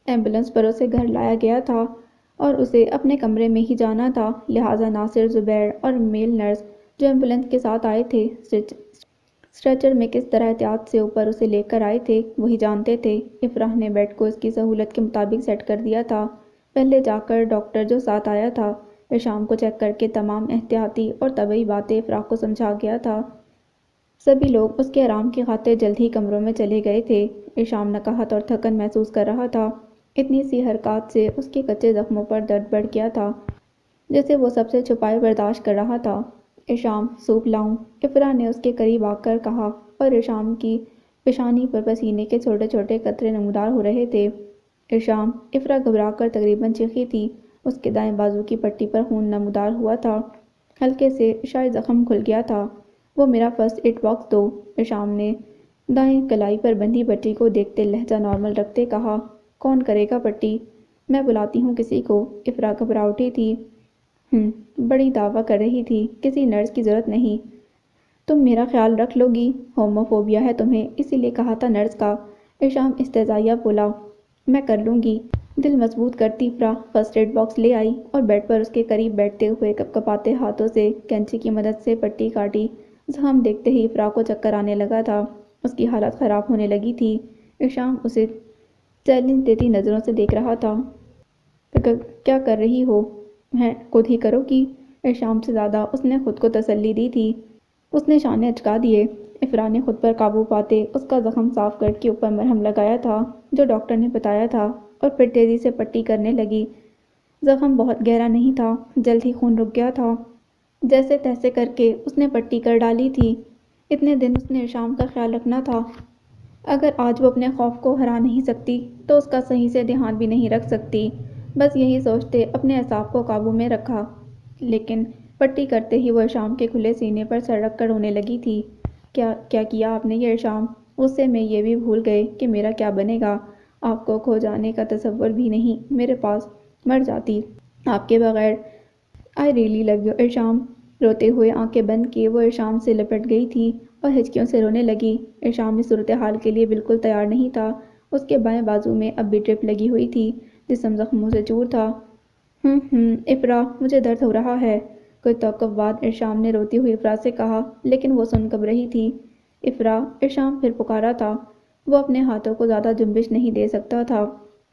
Ambulance پر اسے گھر لایا گیا تھا اور اسے اپنے کمرے میں ہی جانا تھا، لہٰذا ناصر، زبیر اور میل نرس جو ایمبولینس کے ساتھ آئے تھے اسٹریچر میں کس طرح احتیاط سے اوپر اسے لے کر آئے تھے وہی جانتے تھے۔ افراح نے بیڈ کو اس کی سہولت کے مطابق سیٹ کر دیا تھا۔ پہلے جا کر ڈاکٹر جو ساتھ آیا تھا عشام کو چیک کر کے تمام احتیاطی اور طبی باتیں افراح کو سمجھا گیا تھا۔ سبھی لوگ اس کے آرام کی خاطر جلد ہی کمروں میں چلے گئے تھے۔ عشام نقاہت اور تھکن محسوس کر رہا تھا۔ اتنی سی حرکات سے اس کے کچے زخموں پر درد بڑھ گیا تھا جسے وہ سب سے چھپائے برداشت کر رہا تھا۔ عشام، سوپ لاؤں؟ افراح نے اس کے قریب آ کر کہا اور عشام کی پیشانی پر پسینے کے چھوٹے چھوٹے قطرے نمودار ہو رہے تھے۔ عشام! افراح گھبرا کر تقریباً چیخی تھی۔ اس کے دائیں بازو کی پٹی پر خون نمودار ہوا تھا، ہلکے سے شاید زخم کھل گیا تھا۔ وہ میرا فرسٹ ایڈ باکس دو، عشام نے دائیں کلائی پر بندھی پٹی کو دیکھتے لہجہ نارمل رکھتے کہا۔ کون کرے گا پٹی؟ میں بلاتی ہوں کسی کو۔ افراح گھبرا اٹھی تھی۔ بڑی دعویٰ کر رہی تھی۔ کسی نرس کی ضرورت نہیں، تم میرا خیال رکھ لو گی؟ ہومو فوبیا ہے تمہیں، اسی لیے کہا تھا نرس کا۔ عشام استہزائیہ بولا۔ میں کر لوں گی، دل مضبوط کرتی افراح فرسٹ ایڈ باکس لے آئی اور بیڈ پر اس کے قریب بیٹھتے ہوئے کپکپاتے ہاتھوں سے کینچی کی مدد سے پٹی کاٹی۔ زخم دیکھتے ہی افراح کو چکر آنے لگا تھا، اس کی حالت خراب ہونے لگی تھی۔ عشام اسے چیلنج دیتی نظروں سے دیکھ رہا تھا۔ کیا کر رہی ہو؟ خود ہی کرو گی؟ عشام سے زیادہ اس نے خود کو تسلی دی تھی۔ اس نے شانے اچکا دیے۔ افراح نے خود پر قابو پاتے اس کا زخم صاف کر کے اوپر مرہم لگایا تھا جو ڈاکٹر نے بتایا تھا اور پھر تیزی سے پٹی کرنے لگی۔ زخم بہت گہرا نہیں تھا، جلد ہی خون رک گیا تھا۔ جیسے تیسے کر کے اس نے پٹی کر ڈالی تھی۔ اتنے دن اس نے عشام کا خیال رکھنا تھا۔ اگر آج وہ اپنے خوف کو ہرا نہیں سکتی تو اس کا صحیح سے دھیان بھی نہیں رکھ سکتی۔ بس یہی سوچتے اپنے اعصاب کو قابو میں رکھا، لیکن پٹی کرتے ہی وہ عشام کے کھلے سینے پر سر رکھ کر رونے لگی تھی۔ کیا کیا آپ نے یہ عشام؟ غصے میں یہ بھی بھول گئے کہ میرا کیا بنے گا؟ آپ کو کھو جانے کا تصور بھی نہیں میرے پاس، مر جاتی آپ کے بغیر۔ I really love you Isham. روتے ہوئے آنکھیں بند کیے وہ عشام سے لپٹ گئی تھی اور ہچکیوں سے رونے لگی۔ عشام اس صورتحال کے لیے بالکل تیار نہیں تھا۔ اس کے بائیں بازو میں اب بھی ڈرپ لگی ہوئی تھی، جسم زخموں سے چور تھا۔ افراح، مجھے درد ہو رہا ہے، کچھ توقف بعد عشام نے روتی ہوئی افراح سے کہا، لیکن وہ سن کب رہی تھی۔ افراح! عشام پھر پکارا تھا۔ وہ اپنے ہاتھوں کو زیادہ جنبش نہیں دے سکتا تھا۔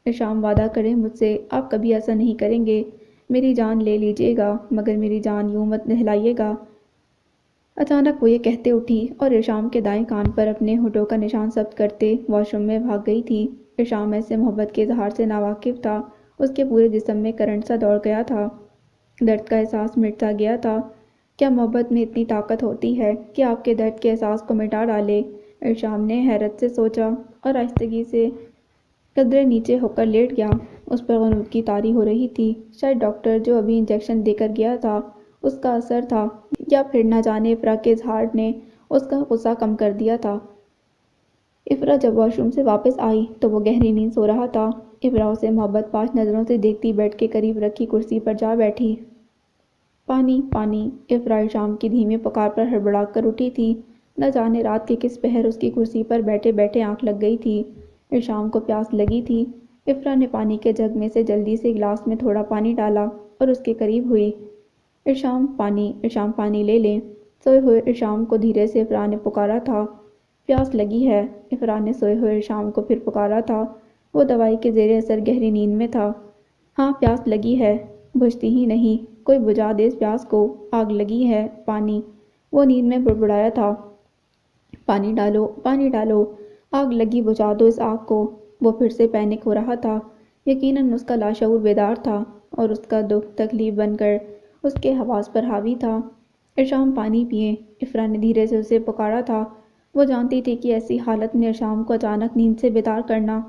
عشام، وعدہ کریں مجھ سے، آپ کبھی ایسا نہیں کریں گے۔ میری جان لے لیجیے گا مگر میری جان یوں مت نہلائیے گا۔ اچانک وہ یہ کہتے اٹھی اور عشام کے دائیں کان پر اپنے ہونٹوں کا نشان ثبت کرتے واش روم میں بھاگ گئی تھی۔ عشام ایسے محبت کے اظہار سے ناواقف تھا، اس کے پورے جسم میں کرنٹ سا دوڑ گیا تھا، درد کا احساس مٹ سا گیا تھا۔ کیا محبت میں اتنی طاقت ہوتی ہے کہ آپ کے درد کے احساس کو مٹا ڈالے؟ عشام نے حیرت سے سوچا اور آہستگی سے قدرے نیچے ہو کر لیٹ گیا۔ اس پر غنودگی کی طاری ہو رہی تھی۔ شاید ڈاکٹر جو ابھی انجیکشن دے کر گیا تھا اس کا اثر تھا یا پھر نہ جانے افراح کے اظہار نے اس کا غصہ کم کر دیا تھا۔ افراح جب واش روم سے واپس آئی تو وہ گہری نیند سو رہا تھا۔ افراح اسے محبت پاش نظروں سے دیکھتی بیڈ کے قریب رکھی کرسی پر جا بیٹھی۔ پانی، پانی! افراح عشام کی دھیمی پکار پر ہڑبڑا کر اٹھی تھی۔ نہ جانے رات کے کس پہر اس کی کرسی پر بیٹھے بیٹھے آنکھ لگ گئی تھی۔ عشام کو پیاس لگی تھی۔ افراح نے پانی کے جگ میں سے جلدی سے گلاس میں تھوڑا پانی ڈالا اور اس کے قریب ہوئی۔ عشام، پانی! عشام، پانی لے لیں۔ سوئے ہوئے عشام کو دھیرے سے افراح نے پکارا تھا۔ پیاس لگی ہے؟ افراح نے سوئے ہوئے عشام کو پھر پکارا تھا۔ وہ دوائی کے زیر اثر گہری نیند میں تھا۔ ہاں، پیاس لگی ہے، بجھتی ہی نہیں، کوئی بجھا دے اس پیاس کو، آگ لگی ہے، پانی! وہ نیند میں بڑبڑایا تھا۔ پانی ڈالو، پانی ڈالو، آگ لگی، بجھا دو اس آگ کو! وہ پھر سے پینک ہو رہا تھا۔ یقیناً اس کا لاشعور بیدار تھا اور اس کا دکھ تکلیف بن کر اس کے حواس پر حاوی تھا۔ عشام، پانی پئیں! افراح نے دھیرے سے اسے پکارا تھا۔ وہ جانتی تھی کہ ایسی حالت میں عشام کو اچانک نیند سے بیدار کرنا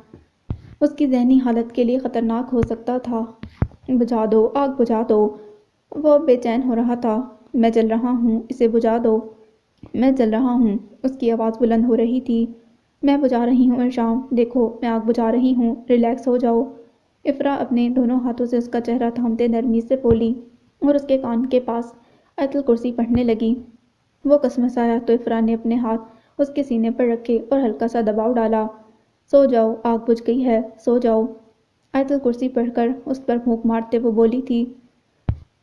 اس کی ذہنی حالت کے لیے خطرناک ہو سکتا تھا۔ بجھا دو، آگ بجھا دو! وہ اب بے چین ہو رہا تھا۔ میں جل رہا ہوں، اسے بجھا دو! میں جل رہا ہوں! اس کی آواز بلند ہو رہی تھی۔ میں بجھا رہی ہوں عشام، دیکھو میں آگ بجھا رہی ہوں، ریلیکس ہو جاؤ! افراح اپنے دونوں ہاتھوں سے اس کا چہرہ تھامتے نرمی سے بولی اور اس کے کان کے پاس آیت الکرسی پڑھنے لگی۔ وہ کسمسایا تو افراح نے اپنے ہاتھ اس کے سینے پر رکھے اور ہلکا سا دباؤ ڈالا۔ سو جاؤ، آگ بجھ گئی ہے، سو جاؤ! آیت الکرسی پڑھ کر اس پر پھونک مارتے وہ بولی تھی۔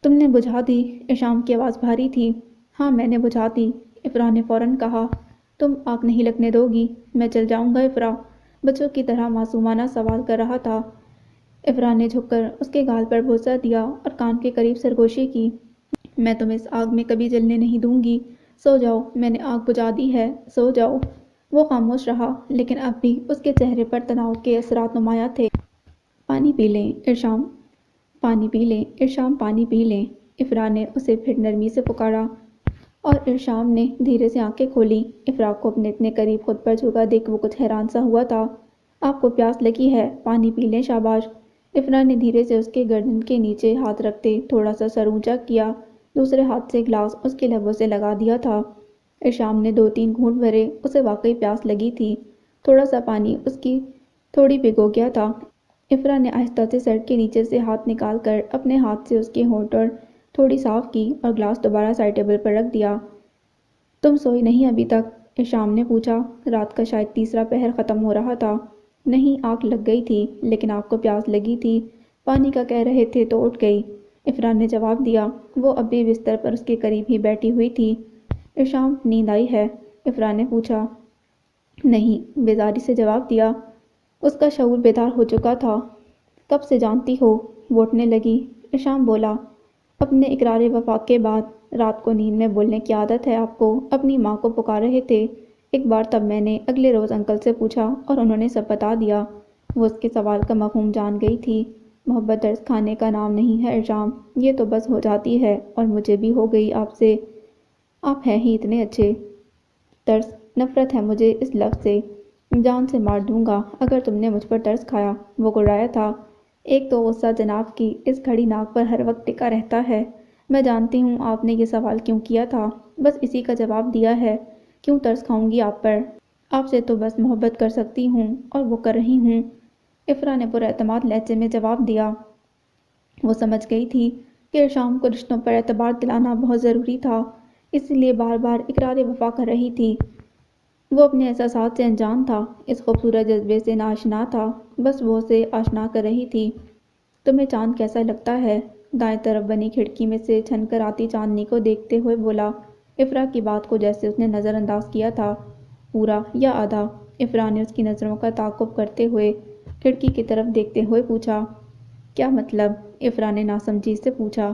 تم نے بجھا دی؟ ارشام کی آواز بھاری تھی۔ ہاں میں نے بجھا دی، افرا نے فوراً کہا۔ تم آگ نہیں لگنے دو گی؟ میں چل جاؤں گا افرا، بچوں کی طرح معصومانہ سوال کر رہا تھا۔ افرا نے جھک کر اس کے گال پر بوسہ دیا اور کان کے قریب سرگوشی کی۔ میں تمہیں اس آگ میں کبھی جلنے نہیں دوں گی، سو جاؤ، میں نے آگ بجھا دی ہے، سو جاؤ۔ وہ خاموش رہا، لیکن اب بھی اس کے چہرے پر تناؤ کے اثرات نمایاں تھے۔ پانی پی لیں ارشام، پانی پی لیں ارشام، پانی پی لیں، افرا نے اسے پھر نرمی سے پکارا، اور ارشام نے دھیرے سے آنکھیں کھولیں۔ افرا کو اپنے اتنے قریب خود پر جھکا دیکھ وہ کچھ حیران سا ہوا تھا۔ آپ کو پیاس لگی ہے، پانی پی لیں، شاباش۔ افرا نے دھیرے سے اس کے گردن کے نیچے ہاتھ رکھتے تھوڑا سا سر اونچا کیا، دوسرے ہاتھ سے گلاس اس کے لبوں سے لگا دیا تھا۔ ارشام نے 2-3 گھونٹ بھرے، اسے واقعی پیاس لگی تھی، تھوڑا سا پانی اس کی تھوڑی بھگو گیا تھا۔ افرا نے آہستہ سے سر کے نیچے سے ہاتھ نکال کر اپنے ہاتھ سے اس کے ہونٹ اور تھوڑی صاف کی اور گلاس دوبارہ سائڈ ٹیبل پر رکھ دیا۔ تم سوئی نہیں ابھی تک؟ ارشام نے پوچھا۔ رات کا شاید تیسرا پہر ختم ہو رہا تھا۔ نہیں، آنکھ لگ گئی تھی، لیکن آپ کو پیاس لگی تھی، پانی کا کہہ رہے تھے تو اٹھ گئی، افرا نے جواب دیا۔ وہ اب بھی بستر پر اس کے قریب ہی بیٹھی ہوئی تھی۔ ارشام، نیند آئی ہے؟ افرا نے پوچھا۔ نہیں، بیزاری سے جواب دیا۔ اس کا شعور بیدار ہو چکا تھا۔ کب سے جانتی ہو؟ وہ اٹھنے لگی۔ ارشام بولا۔ اپنے اقرار وفا کے بعد رات کو نیند میں بولنے کی عادت ہے آپ کو؟ اپنی ماں کو پکار رہے تھے ایک بار، تب میں نے اگلے روز انکل سے پوچھا اور انہوں نے سب بتا دیا۔ وہ اس کے سوال کا مفہوم جان گئی تھی۔ محبت ترس کھانے کا نام نہیں ہے ارشام، یہ تو بس ہو جاتی ہے، اور مجھے بھی ہو گئی آپ سے، آپ ہیں ہی اتنے اچھے۔ ترس؟ نفرت ہے مجھے اس لفظ سے، جان سے مار دوں گا اگر تم نے مجھ پر ترس کھایا، وہ گڑایا تھا۔ ایک تو غصہ جناب کی اس گھڑی ناک پر ہر وقت ٹکا رہتا ہے۔ میں جانتی ہوں آپ نے یہ سوال کیوں کیا تھا، بس اسی کا جواب دیا ہے۔ کیوں ترس کھاؤں گی آپ پر؟ آپ سے تو بس محبت کر سکتی ہوں، اور وہ کر رہی ہوں، افرا نے پراعتماد لہجے میں جواب دیا۔ وہ سمجھ گئی تھی کہ ارشام کو رشتوں پر اعتبار دلانا بہت ضروری تھا، اس لیے بار بار اقرار وفا کر رہی تھی۔ وہ اپنے احساسات سے انجان تھا، اس خوبصورت جذبے سے ناآشنا تھا، بس وہ اسے آشنا کر رہی تھی۔ تمہیں چاند کیسا لگتا ہے؟ دائیں طرف بنی کھڑکی میں سے چھن کر آتی چاندنی کو دیکھتے ہوئے بولا۔ افرا کی بات کو جیسے اس نے نظر انداز کیا تھا۔ پورا یا آدھا؟ افرا نے اس کی نظروں کا تعاقب کرتے ہوئے کھڑکی کی طرف دیکھتے ہوئے پوچھا۔ کیا مطلب؟ افرا نے ناسمجھی سے پوچھا۔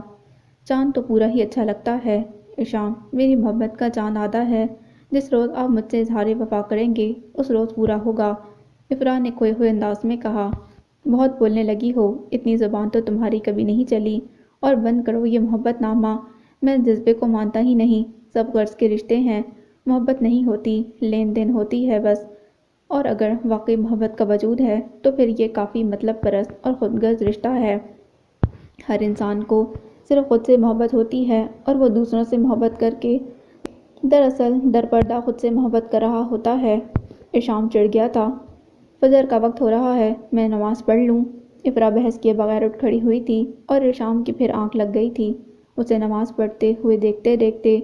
چاند تو پورا ہی اچھا لگتا ہے ارشام، میری محبت کا چاند آدھا ہے، جس روز آپ مجھ سے اظہار وفا کریں گے اس روز پورا ہوگا، افرا نے کھوئے ہوئے انداز میں کہا۔ بہت بولنے لگی ہو، اتنی زبان تو تمہاری کبھی نہیں چلی، اور بند کرو یہ محبت نامہ، میں جذبے کو مانتا ہی نہیں، سب غرض کے رشتے ہیں، محبت نہیں ہوتی، لین دین ہوتی ہے بس، اور اگر واقعی محبت کا وجود ہے تو پھر یہ کافی مطلب پرست اور خود غرض رشتہ ہے۔ ہر انسان کو صرف خود سے محبت ہوتی ہے، اور وہ دوسروں سے محبت کر کے دراصل در پردہ خود سے محبت کر رہا ہوتا ہے۔ ارشام چڑھ گیا تھا۔ فجر کا وقت ہو رہا ہے، میں نماز پڑھ لوں؟ افرا بحث کیے بغیر اٹھ کھڑی ہوئی تھی، اور ارشام کی پھر آنکھ لگ گئی تھی اسے نماز پڑھتے ہوئے دیکھتے دیکھتے۔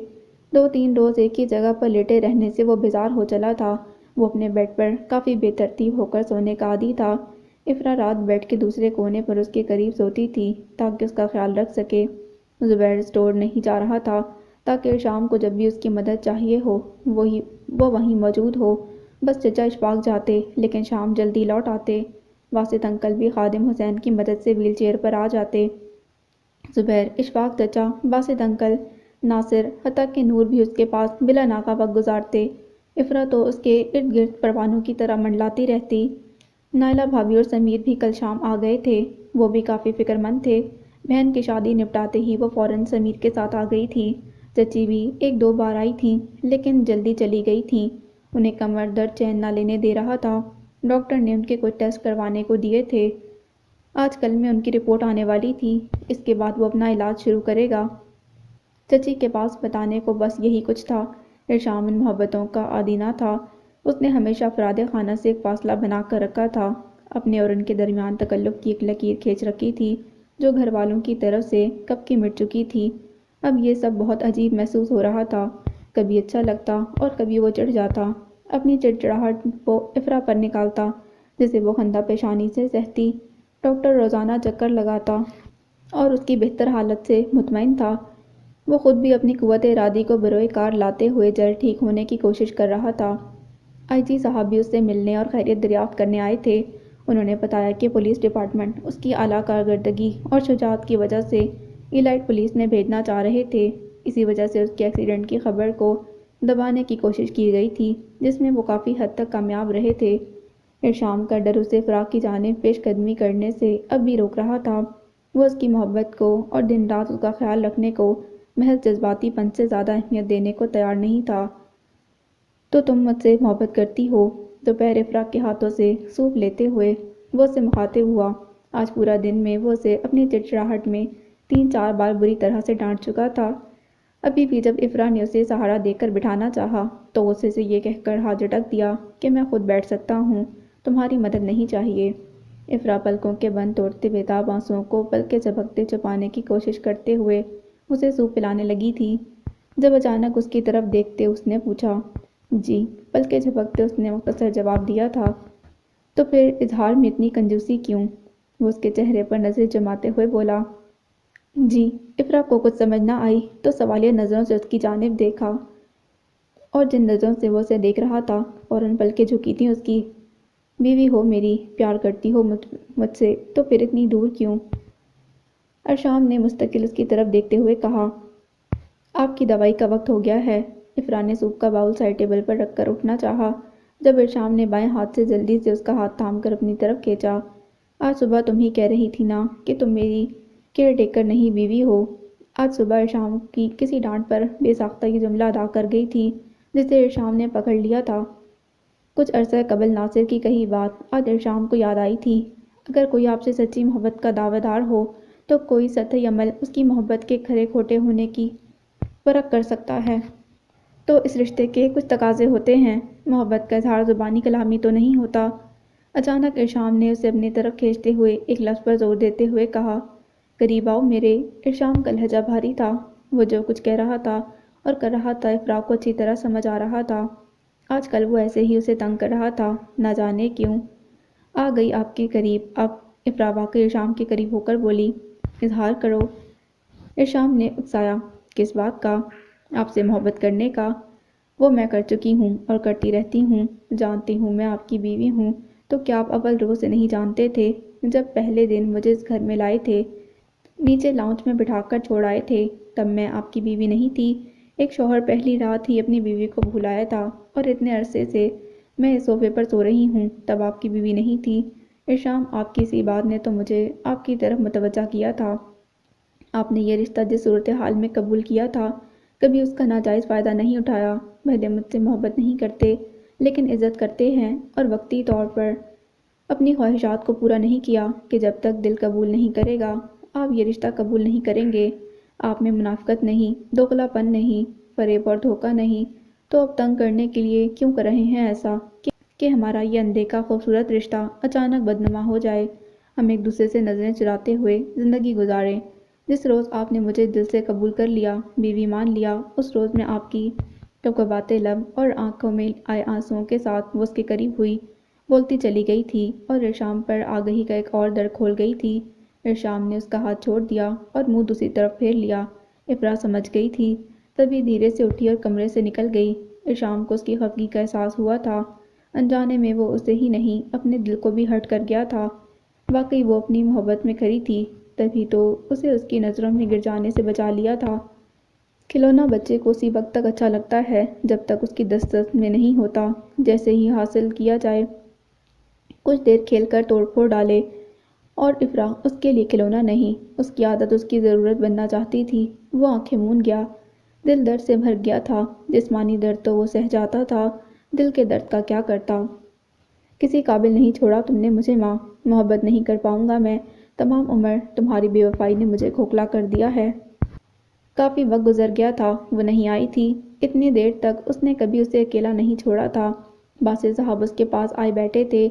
2-3 روز ایک ہی جگہ پر لیٹے رہنے سے وہ بیزار ہو چلا تھا۔ وہ اپنے بیڈ پر کافی بے ترتیب ہو کر سونے کا عادی تھا۔ افرا رات بیڈ کے دوسرے کونے پر اس کے قریب سوتی تھی تاکہ اس کا خیال رکھ سکے۔ زبیر اسٹور نہیں جا رہا تھا تاکہ ارشام کو جب بھی اس کی مدد چاہیے ہو وہ وہیں موجود ہو۔ بس چچا اشفاق جاتے، لیکن شام جلدی لوٹ آتے۔ واسط انکل بھی خادم حسین کی مدد سے ویل چیئر پر آ جاتے۔ زبیر، اشفاق چچا، باسط انکل، ناصر، حتیٰ کہ نور بھی اس کے پاس بلا ناغہ وقت گزارتے۔ افرا تو اس کے ارد گرد پروانوں کی طرح منڈلاتی رہتی۔ نائلہ بھابھی اور سمیر بھی کل شام آ گئے تھے، وہ بھی کافی فکر مند تھے۔ بہن کی شادی نپٹاتے ہی وہ فوراً سمیر کے ساتھ آ گئی تھی۔ چچی بھی 1-2 بار آئی تھیں، لیکن جلدی چلی گئی تھیں، انہیں کمر درد چین نہ لینے دے رہا تھا۔ ڈاکٹر نے ان کے کچھ ٹیسٹ کروانے کو دیے تھے، آج کل میں ان کی رپورٹ آنے والی تھی، اس کے بعد وہ اپنا علاج شروع کرے گا۔ چچی کے پاس بتانے کو بس یہی کچھ تھا۔ ارشام ان محبتوں کا عادی نہ تھا، اس نے ہمیشہ افراد خانہ سے ایک فاصلہ بنا کر رکھا تھا، اپنے اور ان کے درمیان تکلف کی ایک لکیر کھینچ رکھی تھی جو گھر والوں کی طرف سے کب کی مٹ چکی تھی۔ اب یہ سب بہت عجیب محسوس ہو رہا تھا، کبھی اچھا لگتا اور کبھی وہ چڑھ جاتا، اپنی چڑچڑاہٹ وہ افرا پر نکالتا جسے وہ خندہ پیشانی سے سہتی۔ ڈاکٹر روزانہ چکر لگاتا اور اس کی بہتر حالت سے مطمئن تھا۔ وہ خود بھی اپنی قوت ارادی کو بروئے کار لاتے ہوئے جلد ٹھیک ہونے کی کوشش کر رہا تھا۔ آئی جی صاحب بھی اس سے ملنے اور خیریت دریافت کرنے آئے تھے۔ انہوں نے بتایا کہ پولیس ڈپارٹمنٹ اس کی اعلیٰ کارکردگی اور شجاعت کی وجہ سے ایلائٹ پولیس میں بھیجنا چاہ رہے تھے۔ اسی وجہ سے اس کے ایکسیڈنٹ کی خبر کو دبانے کی کوشش کی گئی تھی، جس میں وہ کافی حد تک کامیاب رہے تھے۔ ارشام کا ڈر اسے فراق کی جانب پیش قدمی کرنے سے اب بھی روک رہا تھا۔ وہ اس کی محبت کو اور دن رات اس کا خیال رکھنے کو محض جذباتی پن سے زیادہ اہمیت دینے کو تیار نہیں تھا۔ تو تم مجھ سے محبت کرتی ہو؟ دوپہر افراق کے ہاتھوں سے سوپ لیتے ہوئے وہ اسے مخاطب ہوا۔ آج پورا دن میں وہ اسے اپنی چڑچڑاہٹ میں 3-4 بار بری طرح سے ڈانٹ چکا تھا۔ ابھی بھی جب افرا نے اسے سہارا دے کر بٹھانا چاہا تو غصے سے یہ کہہ کر ہاتھ جھٹک دیا کہ میں خود بیٹھ سکتا ہوں، تمہاری مدد نہیں چاہیے۔ افرا پلکوں کے بند توڑتے بےتاب آنسوؤں کو پلکیں جھپکتے چھپانے کی کوشش کرتے ہوئے اسے سوپ پلانے لگی تھی، جب اچانک اس کی طرف دیکھتے اس نے پوچھا۔ جی، پلکیں جھپکتے اس نے مختصر جواب دیا تھا۔ تو پھر اظہار میں اتنی کنجوسی کیوں؟ وہ اس کے چہرے پر نظریں جماتے ہوئے بولا۔ جی، افرا کو کچھ سمجھ نہ آئی تو سوالیہ نظروں سے اس کی جانب دیکھا، اور جن نظروں سے وہ اسے دیکھ رہا تھا فوراً پلکیں جھکی تھیں اس کی۔ بیوی ہو میری، پیار کرتی ہو مجھ سے، تو پھر اتنی دور کیوں؟ ارشام نے مستقل اس کی طرف دیکھتے ہوئے کہا۔ آپ کی دوائی کا وقت ہو گیا ہے۔ افرا نے سوپ کا باؤل سائڈ ٹیبل پر رکھ کر اٹھنا چاہا، جب ارشام نے بائیں ہاتھ سے جلدی سے اس کا ہاتھ تھام کر اپنی طرف کھینچا۔ آج صبح تم ہی کہہ رہی تھی نا کہ تم میری کیئر ٹیکر نہیں بیوی ہو۔ آج صبح ارشام کی کسی ڈانٹ پر بے ساختہ یہ جملہ ادا کر گئی تھی، جسے ارشام نے پکڑ لیا تھا۔ کچھ عرصہ قبل ناصر کی کہی بات آج ارشام کو یاد آئی تھی۔ اگر کوئی آپ سے سچی محبت کا دعویٰ دار ہو تو کوئی سطحی عمل اس کی محبت کے کھرے کھوٹے ہونے کی پرکھ کر سکتا ہے۔ تو اس رشتے کے کچھ تقاضے ہوتے ہیں، محبت کا اظہار زبانی کلامی تو نہیں ہوتا۔ اچانک ارشام نے اسے اپنی طرف کھینچتے ہوئے ایک لفظ پر زور دیتے ہوئے کہا۔ قریب آؤ میرے۔ ارشام کا لہجہ بھاری تھا۔ وہ جو کچھ کہہ رہا تھا اور کر رہا تھا افرا کو اچھی طرح سمجھ آ رہا تھا۔ آج کل وہ ایسے ہی اسے تنگ کر رہا تھا، نہ جانے کیوں۔ آ گئی آپ کے قریب اب؟ افرا واقعی ارشام کے قریب ہو کر بولی۔ اظہار کرو۔ ارشام نے اکسایا۔ کس بات کا؟ آپ سے محبت کرنے کا۔ وہ میں کر چکی ہوں اور کرتی رہتی ہوں۔ جانتی ہوں میں آپ کی بیوی ہوں، تو کیا آپ اول روز سے نہیں جانتے تھے؟ جب پہلے دن مجھے اس گھر میں لائے تھے، نیچے لاؤنج میں بٹھا کر چھوڑ آئے تھے، تب میں آپ کی بیوی نہیں تھی۔ ایک شوہر پہلی رات ہی اپنی بیوی کو بھول آیا تھا، اور اتنے عرصے سے میں اس صوفے پر سو رہی ہوں، تب آپ کی بیوی نہیں تھی۔ ارشام، آپ کی اسی بات نے تو مجھے آپ کی طرف متوجہ کیا تھا۔ آپ نے یہ رشتہ جس صورتحال میں قبول کیا تھا، کبھی اس کا ناجائز فائدہ نہیں اٹھایا۔ بھلے مجھ سے محبت نہیں کرتے، لیکن عزت کرتے ہیں، اور وقتی طور پر اپنی خواہشات کو پورا نہیں کیا کہ جب تک دل قبول نہیں کرے گا آپ یہ رشتہ قبول نہیں کریں گے۔ آپ میں منافقت نہیں، دوغلا پن نہیں، فریب اور دھوکہ نہیں، تو اب تنگ کرنے کے لیے کیوں کر رہے ہیں ایسا کہ ہمارا یہ اندیکھا خوبصورت رشتہ اچانک بدنما ہو جائے؟ ہم ایک دوسرے سے نظریں چراتے ہوئے زندگی گزاریں۔ جس روز آپ نے مجھے دل سے قبول کر لیا، بیوی مان لیا، اس روز میں آپ کی لبخباتے لب اور آنکھوں میں آئے آنسوؤں کے ساتھ وہ اس کے قریب ہوئی، بولتی چلی گئی تھی، اور ارشام پر آگہی کا ایک اور در کھول گئی تھی۔ ارشام نے اس کا ہاتھ چھوڑ دیا اور منہ دوسری طرف پھیر لیا۔ افرا سمجھ گئی تھی، تبھی دھیرے سے اٹھی اور کمرے سے نکل گئی۔ ارشام کو اس کی خفگی کا احساس ہوا تھا۔ انجانے میں وہ اسے ہی نہیں اپنے دل کو بھی ہرٹ کر گیا تھا۔ واقعی وہ اپنی محبت میں کھری تھی، تبھی تو اسے اس کی نظروں میں گر جانے سے بچا لیا تھا۔ کھلونا بچے کو اسی وقت تک اچھا لگتا ہے جب تک اس کی دست میں نہیں ہوتا۔ جیسے ہی حاصل کیا جائے، کچھ دیر کھیل کر توڑ پھوڑ ڈالے، اور افرا اس کے لیے کھلونا نہیں، اس کی عادت، اس کی ضرورت بننا چاہتی تھی۔ وہ آنکھیں موند گیا، دل درد سے بھر گیا تھا۔ جسمانی درد تو وہ سہہ جاتا تھا، دل کے درد کا کیا کرتا؟ کسی قابل نہیں چھوڑا تم نے مجھے ماں، محبت نہیں کر پاؤں گا میں تمام عمر، تمہاری بے وفائی نے مجھے کھوکھلا کر دیا ہے۔ کافی وقت گزر گیا تھا، وہ نہیں آئی تھی۔ اتنی دیر تک اس نے کبھی اسے اکیلا نہیں چھوڑا تھا۔ باسط صاحب اس کے پاس آئے بیٹھے تھے،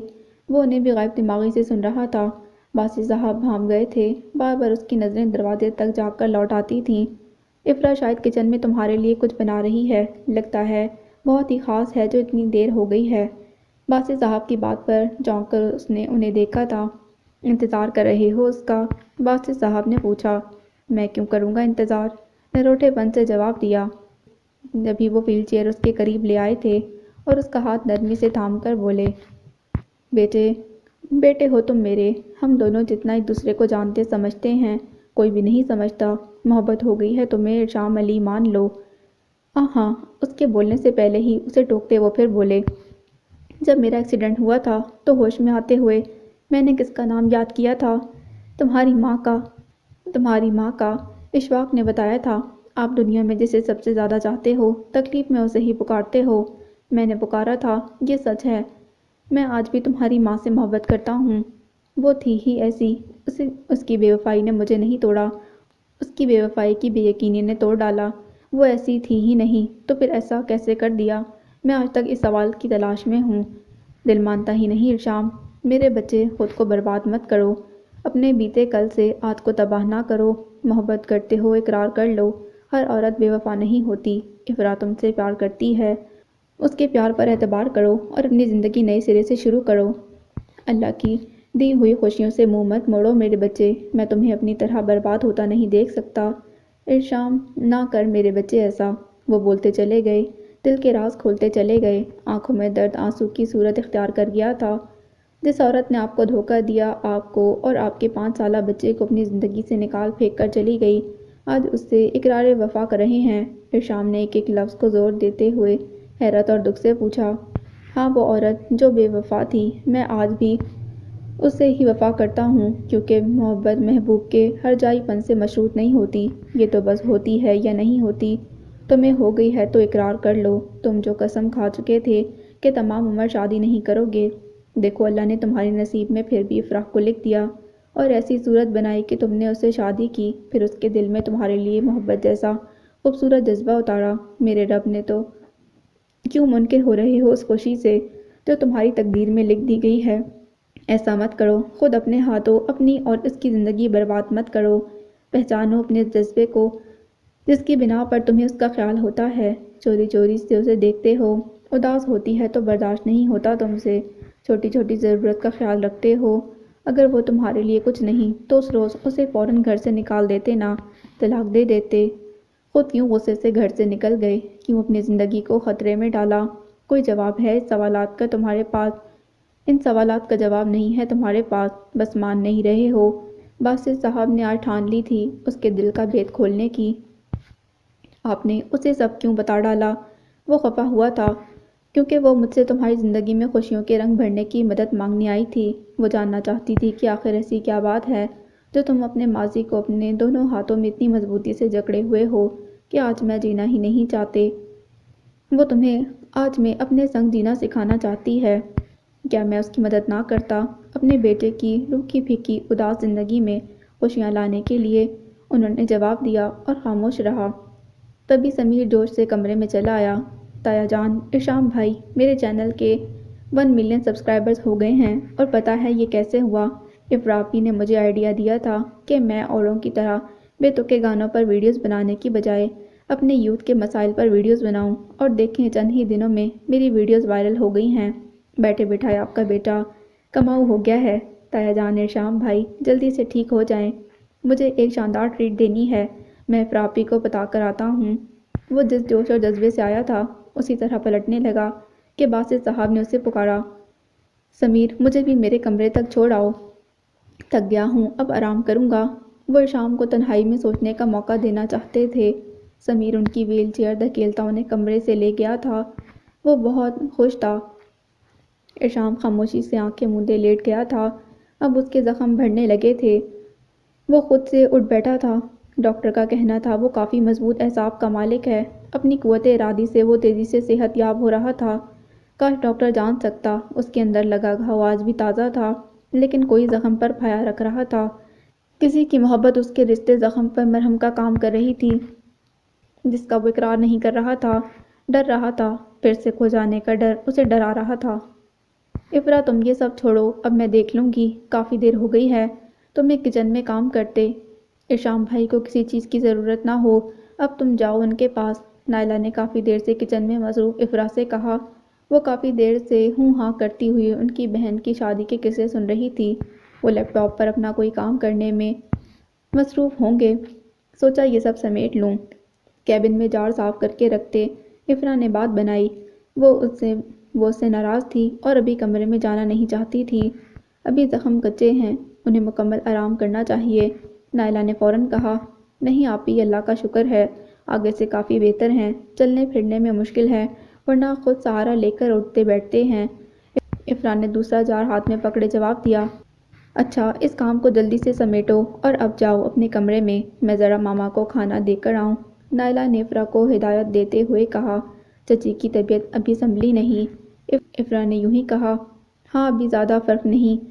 وہ انہیں بھی غائب دماغی سے سن رہا تھا۔ باسط صاحب بھانپ گئے تھے، بار بار اس کی نظریں دروازے تک جا کر لوٹ آتی تھیں۔ افرا شاید کچن میں تمہارے لیے کچھ بنا رہی ہے، لگتا ہے بہت ہی خاص ہے جو اتنی دیر ہو گئی ہے۔ باسط صاحب کی بات پر چونک کر اس نے انہیں دیکھا تھا۔ انتظار کر رہے ہو اس کا؟ باسط صاحب نے پوچھا۔ میں کیوں کروں گا انتظار؟ نے روٹھے پن سے جواب دیا۔ جبھی وہ وہیل چیئر اس کے قریب لے آئے تھے اور اس کا ہاتھ نرمی سے تھام کر بولے، بیٹے بیٹے ہو تم میرے، ہم دونوں جتنا ایک دوسرے کو جانتے سمجھتے ہیں کوئی بھی نہیں سمجھتا۔ محبت ہو گئی ہے تمہیں ارشام علی، مان لو۔ ہاں۔ اس کے بولنے سے پہلے ہی اسے ٹوکتے وہ پھر بولے، جب میرا ایکسیڈنٹ ہوا تھا تو ہوش میں آتے ہوئے میں نے کس کا نام یاد کیا تھا؟ تمہاری ماں کا۔ تمہاری ماں کا؟ اشفاق نے بتایا تھا۔ آپ دنیا میں جسے سب سے زیادہ چاہتے ہو، تکلیف میں اسے ہی پکارتے ہو۔ میں نے پکارا تھا، یہ سچ ہے۔ میں آج بھی تمہاری ماں سے محبت کرتا ہوں۔ وہ تھی ہی ایسی، اس کی بے وفائی نے مجھے نہیں توڑا، اس کی بے وفائی کی بے یقینی نے توڑ ڈالا۔ وہ ایسی تھی ہی نہیں تو پھر ایسا کیسے کر دیا؟ میں آج تک اس سوال کی تلاش میں ہوں۔ دل مانتا ہی نہیں ارشام۔ میرے بچے، خود کو برباد مت کرو، اپنے بیتے کل سے آج کو تباہ نہ کرو۔ محبت کرتے ہو اقرار کر لو۔ ہر عورت بے وفا نہیں ہوتی۔ افرا تم سے پیار کرتی ہے، اس کے پیار پر اعتبار کرو اور اپنی زندگی نئے سرے سے شروع کرو۔ اللہ کی دی ہوئی خوشیوں سے منہ مت موڑو میرے بچے، میں تمہیں اپنی طرح برباد ہوتا نہیں دیکھ سکتا۔ ارشام نہ کر میرے بچے ایسا۔ وہ بولتے چلے گئے، دل کے راز کھولتے چلے گئے۔ آنکھوں میں درد آنسو کی صورت اختیار کر گیا تھا۔ جس عورت نے آپ کو دھوکہ دیا، آپ کو اور آپ کے 5 سالہ بچے کو اپنی زندگی سے نکال پھینک کر چلی گئی، آج اس سے اقرار وفا کر رہے ہیں؟ ارشام نے ایک ایک لفظ کو زور دیتے ہوئے حیرت اور دکھ سے پوچھا۔ ہاں، وہ عورت جو بے وفا تھی، میں آج بھی اس سے ہی وفا کرتا ہوں، کیونکہ محبت محبوب کے ہر جائی پن سے مشروط نہیں ہوتی، یہ تو بس ہوتی ہے یا نہیں ہوتی۔ تمہیں ہو گئی ہے تو اقرار کر لو۔ تم جو قسم کھا چکے تھے کہ تمام عمر شادی نہیں کرو گے، دیکھو اللہ نے تمہارے نصیب میں پھر بھی افراح کو لکھ دیا اور ایسی صورت بنائی کہ تم نے اس سے شادی کی، پھر اس کے دل میں تمہارے لیے محبت جیسا خوبصورت جذبہ اتارا۔ میرے رب نے تو کیوں منکر ہو رہے ہو اس خوشی سے جو تمہاری تقدیر میں لکھ دی گئی ہے؟ ایسا مت کرو، خود اپنے ہاتھوں اپنی اور اس کی زندگی برباد مت کرو۔ پہچانو اپنے جذبے کو جس کی بنا پر تمہیں اس کا خیال ہوتا ہے، چوری چوری سے اسے دیکھتے ہو، اداس ہوتی ہے تو برداشت نہیں ہوتا تم سے، چھوٹی چھوٹی ضرورت کا خیال رکھتے ہو۔ اگر وہ تمہارے لیے کچھ نہیں تو اس روز اسے فوراً گھر سے نکال دیتے نا، طلاق دے دیتے۔ خود کیوں غصے سے گھر سے نکل گئے؟ کیوں اپنی زندگی کو خطرے میں ڈالا؟ کوئی جواب ہے اس سوالات کا تمہارے پاس؟ ان سوالات کا جواب نہیں ہے تمہارے پاس، بس مان نہیں رہے ہو۔ باسط صاحب نے آج ٹھان لی تھی اس کے دل کا بھید کھولنے کی۔ آپ نے اسے سب کیوں بتا ڈالا؟ وہ خفا ہوا تھا کیونکہ وہ مجھ سے تمہاری زندگی میں خوشیوں کے رنگ بھرنے کی مدد مانگنے آئی تھی۔ وہ جاننا چاہتی تھی کہ آخر ایسی کیا بات ہے جو تم اپنے ماضی کو اپنے دونوں ہاتھوں میں اتنی مضبوطی سے جکڑے ہوئے ہو کہ آج میں جینا ہی نہیں چاہتے۔ وہ تمہیں آج میں اپنے سنگ جینا سکھانا چاہتی ہے۔ کیا میں اس کی مدد نہ کرتا اپنے بیٹے کی روکھی پھیکی اداس زندگی میں خوشیاں لانے کے لیے؟ انہوں نے جواب دیا اور خاموش رہا۔ تبھی سمیر جوش سے کمرے میں چلا آیا۔ تایا جان، ارشام بھائی، میرے چینل کے 1 ملین سبسکرائبرز ہو گئے ہیں، اور پتہ ہے یہ کیسے ہوا؟ افراپی نے مجھے آئیڈیا دیا تھا کہ میں اوروں کی طرح بے تکے گانوں پر ویڈیوز بنانے کی بجائے اپنے یوتھ کے مسائل پر ویڈیوز بناؤں، اور دیکھیں چند ہی دنوں میں میری ویڈیوز وائرل ہو گئی ہیں۔ بیٹھے بٹھائے آپ کا بیٹا کماؤ ہو گیا ہے۔ تایا جان، ارشام بھائی جلدی سے ٹھیک ہو جائیں، مجھے ایک شاندار ٹریٹ دینی ہے، میں افراپی کو بتا کر آتا ہوں۔ وہ جس جوش اور جذبے سے آیا تھا اسی طرح پلٹنے لگا کہ باسط صاحب نے اسے پکارا، سمیر مجھے بھی میرے کمرے تک چھوڑ آؤ، تھک گیا ہوں، اب آرام کروں گا۔ وہ ارشام کو تنہائی میں سوچنے کا موقع دینا چاہتے تھے۔ سمیر ان کی ویل چیئر دھکیلتا انہیں کمرے سے لے گیا تھا۔ وہ بہت خوش تھا۔ ارشام خاموشی سے آنکھیں موندے لیٹ گیا تھا، اب اس کے زخم بھرنے لگے تھے۔ وہ خود سے اٹھ بیٹھا تھا۔ ڈاکٹر کا کہنا تھا وہ کافی مضبوط اعصاب کا مالک ہے، اپنی قوت ارادی سے وہ تیزی سے صحت یاب ہو رہا تھا۔ کاش ڈاکٹر جان سکتا، اس کے اندر لگا گھاؤ آج بھی تازہ تھا، لیکن کوئی زخم پر پھایا رکھ رہا تھا۔ کسی کی محبت اس کے رشتے زخم پر مرہم کا کام کر رہی تھی، جس کا وہ اقرار نہیں کر رہا تھا، ڈر رہا تھا، پھر سے کھو جانے کا ڈر اسے ڈرا رہا تھا۔ افرا تم یہ سب چھوڑو، اب میں دیکھ لوں گی، کافی دیر ہو گئی ہے، تم ایک کچن میں کام کرتے۔ ارشام بھائی کو کسی چیز کی ضرورت نہ ہو، اب تم جاؤ ان کے پاس، نائلہ نے کافی دیر سے کچن میں مصروف افرا سے کہا۔ وہ کافی دیر سے ہوں ہاں کرتی ہوئی ان کی بہن کی شادی کے قصے سن رہی تھی۔ وہ لیپ ٹاپ پر اپنا کوئی کام کرنے میں مصروف ہوں گے۔ سوچا یہ سب سمیٹ لوں، کیبن میں جار صاف کر کے رکھتے۔ افرا نے بات بنائی۔ وہ اس سے ناراض تھی اور ابھی کمرے میں جانا نہیں چاہتی تھی۔ ابھی زخم کچے ہیں، انہیں مکمل آرام کرنا چاہیے۔ نائلہ نے فوراً کہا، نہیں آپی، اللہ کا شکر ہے آگے سے کافی بہتر ہیں، چلنے پھرنے میں مشکل ہے ورنہ خود سہارا لے کر اٹھتے بیٹھتے ہیں۔ افرا نے دوسرا جار ہاتھ میں پکڑے جواب دیا، اچھا اس کام کو جلدی سے سمیٹو اور اب جاؤ اپنے کمرے میں ذرا ماما کو کھانا دے کر آؤں۔ نائلہ نے افرا کو ہدایت دیتے ہوئے کہا، چچی کی طبیعت ابھی سنبھلی نہیں؟ افرا نے یوں ہی کہا، ہاں ابھی زیادہ فرق نہیں،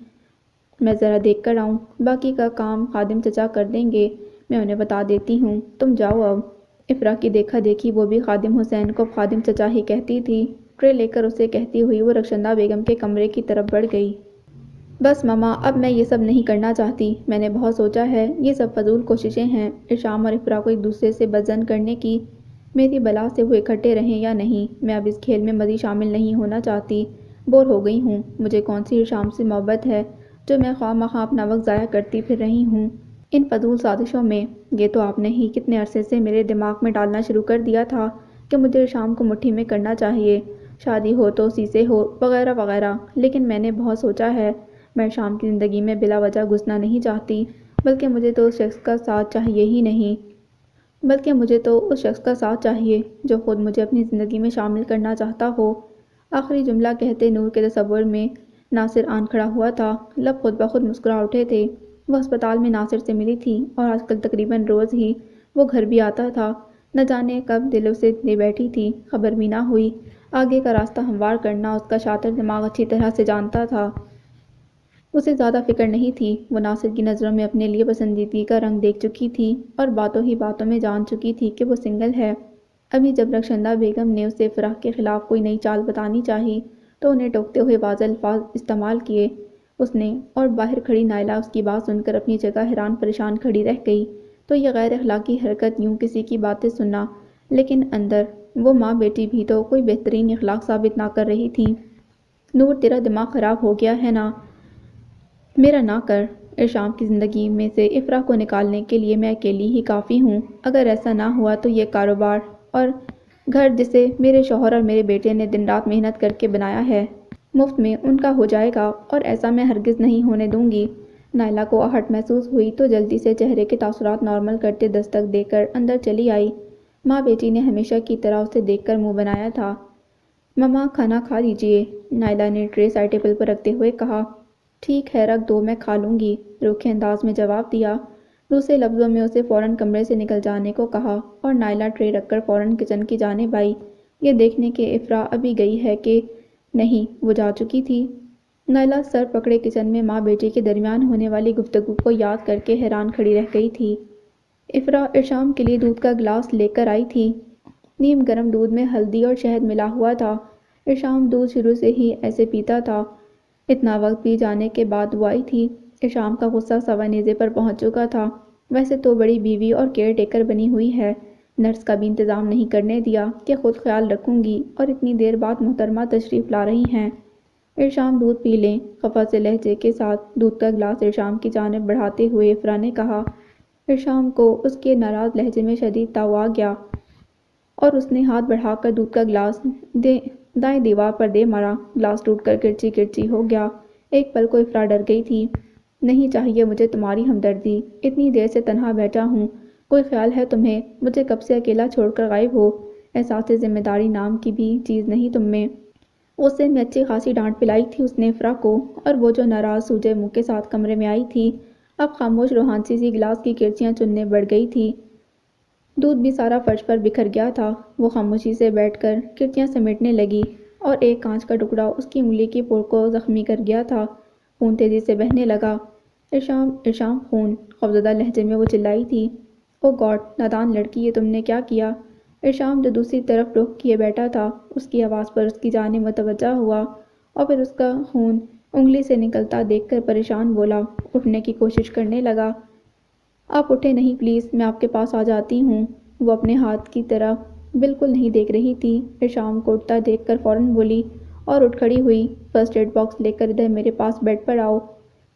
میں ذرا دیکھ کر آؤں، باقی کا کام خادم چچا کر دیں گے، میں انہیں بتا دیتی ہوں، تم جاؤ اب۔ افرا کی دیکھا دیکھی وہ بھی خادم حسین کو خادم چچا ہی کہتی تھی۔ ٹرے لے کر اسے کہتی ہوئی وہ رخشندہ بیگم کے کمرے کی طرف بڑھ گئی۔ بس ماما، اب میں یہ سب نہیں کرنا چاہتی، میں نے بہت سوچا ہے، یہ سب فضول کوششیں ہیں ارشام اور افرا کو ایک دوسرے سے بدظن کرنے کی۔ میری بلا سے وہ اکٹھے رہیں یا نہیں، میں اب اس کھیل میں مزید شامل نہیں ہونا چاہتی، بور ہو گئی ہوں۔ مجھے کون سی ارشام سے محبت ہے جو میں خواہ مخواہ اپنا وقت ضائع کرتی پھر رہی ہوں ان فضول سازشوں میں۔ یہ تو آپ نے ہی کتنے عرصے سے میرے دماغ میں ڈالنا شروع کر دیا تھا کہ مجھے ارشام کو مٹھی میں کرنا چاہیے، شادی ہو تو اسی سے ہو، وغیرہ وغیرہ، لیکن میں نے بہت سوچا ہے، میں ارشام کی زندگی میں بلا وجہ گھسنا نہیں چاہتی، بلکہ مجھے تو اس شخص کا ساتھ چاہیے جو خود مجھے اپنی زندگی میں شامل کرنا چاہتا ہو۔ آخری جملہ کہتے نور کے تصور میں ناصر آن کھڑا ہوا تھا، لب خود بخود مسکرا اٹھے تھے۔ وہ ہسپتال میں ناصر سے ملی تھی اور آج کل تقریباً روز ہی وہ گھر بھی آتا تھا۔ نہ جانے کب دل اسے لے بیٹھی تھی، خبر بھی نہ ہوئی۔ آگے کا راستہ ہموار کرنا اس کا شاطر دماغ اچھی طرح سے جانتا تھا۔ اسے زیادہ فکر نہیں تھی، وہ ناصر کی نظروں میں اپنے لیے پسندیدگی کا رنگ دیکھ چکی تھی اور باتوں ہی باتوں میں جان چکی تھی کہ وہ سنگل ہے۔ ابھی جب رخشندہ بیگم نے اسے افراح کے خلاف کوئی نئی چال بتانی چاہی تو انہیں ٹوکتے ہوئے واضح الفاظ استعمال کیے اس نے، اور باہر کھڑی نائلہ اس کی بات سن کر اپنی جگہ حیران پریشان کھڑی رہ گئی۔ تو یہ غیر اخلاقی حرکت یوں کسی کی باتیں سننا، لیکن اندر وہ ماں بیٹی بھی تو کوئی بہترین اخلاق ثابت نہ کر رہی تھی۔ نور تیرا دماغ خراب ہو گیا ہے نا؟ میرا نہ کر، ارشام کی زندگی میں سے افراح کو نکالنے کے لیے میں اکیلی ہی کافی ہوں۔ اگر ایسا نہ ہوا تو یہ کاروبار اور گھر جسے میرے شوہر اور میرے بیٹے نے دن رات محنت کر کے بنایا ہے، مفت میں ان کا ہو جائے گا، اور ایسا میں ہرگز نہیں ہونے دوں گی۔ نائلہ کو آہٹ محسوس ہوئی تو جلدی سے چہرے کے تاثرات نارمل کرتے دستک دے کر اندر چلی آئی۔ ماں بیٹی نے ہمیشہ کی طرح اسے دیکھ کر منہ بنایا تھا۔ مما کھانا کھا لیجئے، نائلہ نے ٹرے سائڈ ٹیبل پر رکھتے ہوئے کہا۔ ٹھیک ہے رکھ دو، میں کھا لوں گی، روکھے انداز میں جواب دیا۔ دوسرے لفظوں میں اسے فوراً کمرے سے نکل جانے کو کہا اور نائلہ ٹرے رکھ کر فوراً کچن کی جانب آئی، یہ دیکھنے کہ افراح ابھی گئی ہے کہ نہیں، وہ جا چکی تھی۔ نائلہ سر پکڑے کچن میں ماں بیٹی کے درمیان ہونے والی گفتگو کو یاد کر کے حیران کھڑی رہ گئی تھی۔ افراح ارشام کے لیے دودھ کا گلاس لے کر آئی تھی۔ نیم گرم دودھ میں ہلدی اور شہد ملا ہوا تھا۔ ارشام دودھ شروع سے ہی ایسے پیتا تھا۔ اتنا وقت پی جانے کے بعد وہ آئی تھی۔ ارشام کا غصہ سوا نیزے پر پہنچ چکا تھا۔ ویسے تو بڑی بیوی اور کیئر ٹیکر بنی ہوئی ہے، نرس کا بھی انتظام نہیں کرنے دیا کہ خود خیال رکھوں گی، اور اتنی دیر بعد محترمہ تشریف لا رہی ہیں۔ ارشام دودھ پی لیں، خفا سے لہجے کے ساتھ دودھ کا گلاس ارشام کی جانب بڑھاتے ہوئے افراح نے کہا۔ ارشام کو اس کے ناراض لہجے میں شدید تاؤ آ گیا اور اس نے ہاتھ بڑھا کر دودھ کا گلاس دائیں دیوار پر دے مارا، گلاس ٹوٹ کر کرچی کرچی ہو گیا۔ ایک پل کو افراح ڈر گئی تھی۔ نہیں چاہیے مجھے تمہاری ہمدردی، اتنی دیر سے تنہا بیٹھا ہوں، کوئی خیال ہے تمہیں؟ مجھے کب سے اکیلا چھوڑ کر غائب ہو؟ احساس ذمہ داری نام کی بھی چیز نہیں تم میں؟ غصے میں اچھی خاصی ڈانٹ پلائی تھی اس نے افراح کو، اور وہ جو ناراض سوجے منہ کے ساتھ کمرے میں آئی تھی، اب خاموش روحانسی سی گلاس کی کرچیاں چننے بڑھ گئی تھی۔ دودھ بھی سارا فرش پر بکھر گیا تھا۔ وہ خاموشی سے بیٹھ کر کرچیاں سمیٹنے لگی اور ایک کانچ کا ٹکڑا اس کی انگلی کی پور کو زخمی کر گیا تھا۔ خون تیزی سے بہنے لگا۔ ارشام خون، خوفزدہ لہجے میں وہ چلائی تھی۔ او گاڈ، نادان لڑکی، یہ تم نے کیا کیا؟ ارشام جو دوسری طرف رخ کیے بیٹھا تھا اس کی آواز پر اس کی جانب متوجہ ہوا اور پھر اس کا خون انگلی سے نکلتا دیکھ کر پریشان بولا، اٹھنے کی کوشش کرنے لگا۔ آپ اٹھیں نہیں پلیز، میں آپ کے پاس آ جاتی ہوں۔ وہ اپنے ہاتھ کی طرف بالکل نہیں دیکھ رہی تھی۔ ارشام کو اٹھتا دیکھ کر فوراً بولی اور اٹھ کھڑی ہوئی، فرسٹ ایڈ باکس لے کر ادھر میرے پاس بیڈ پر آؤ۔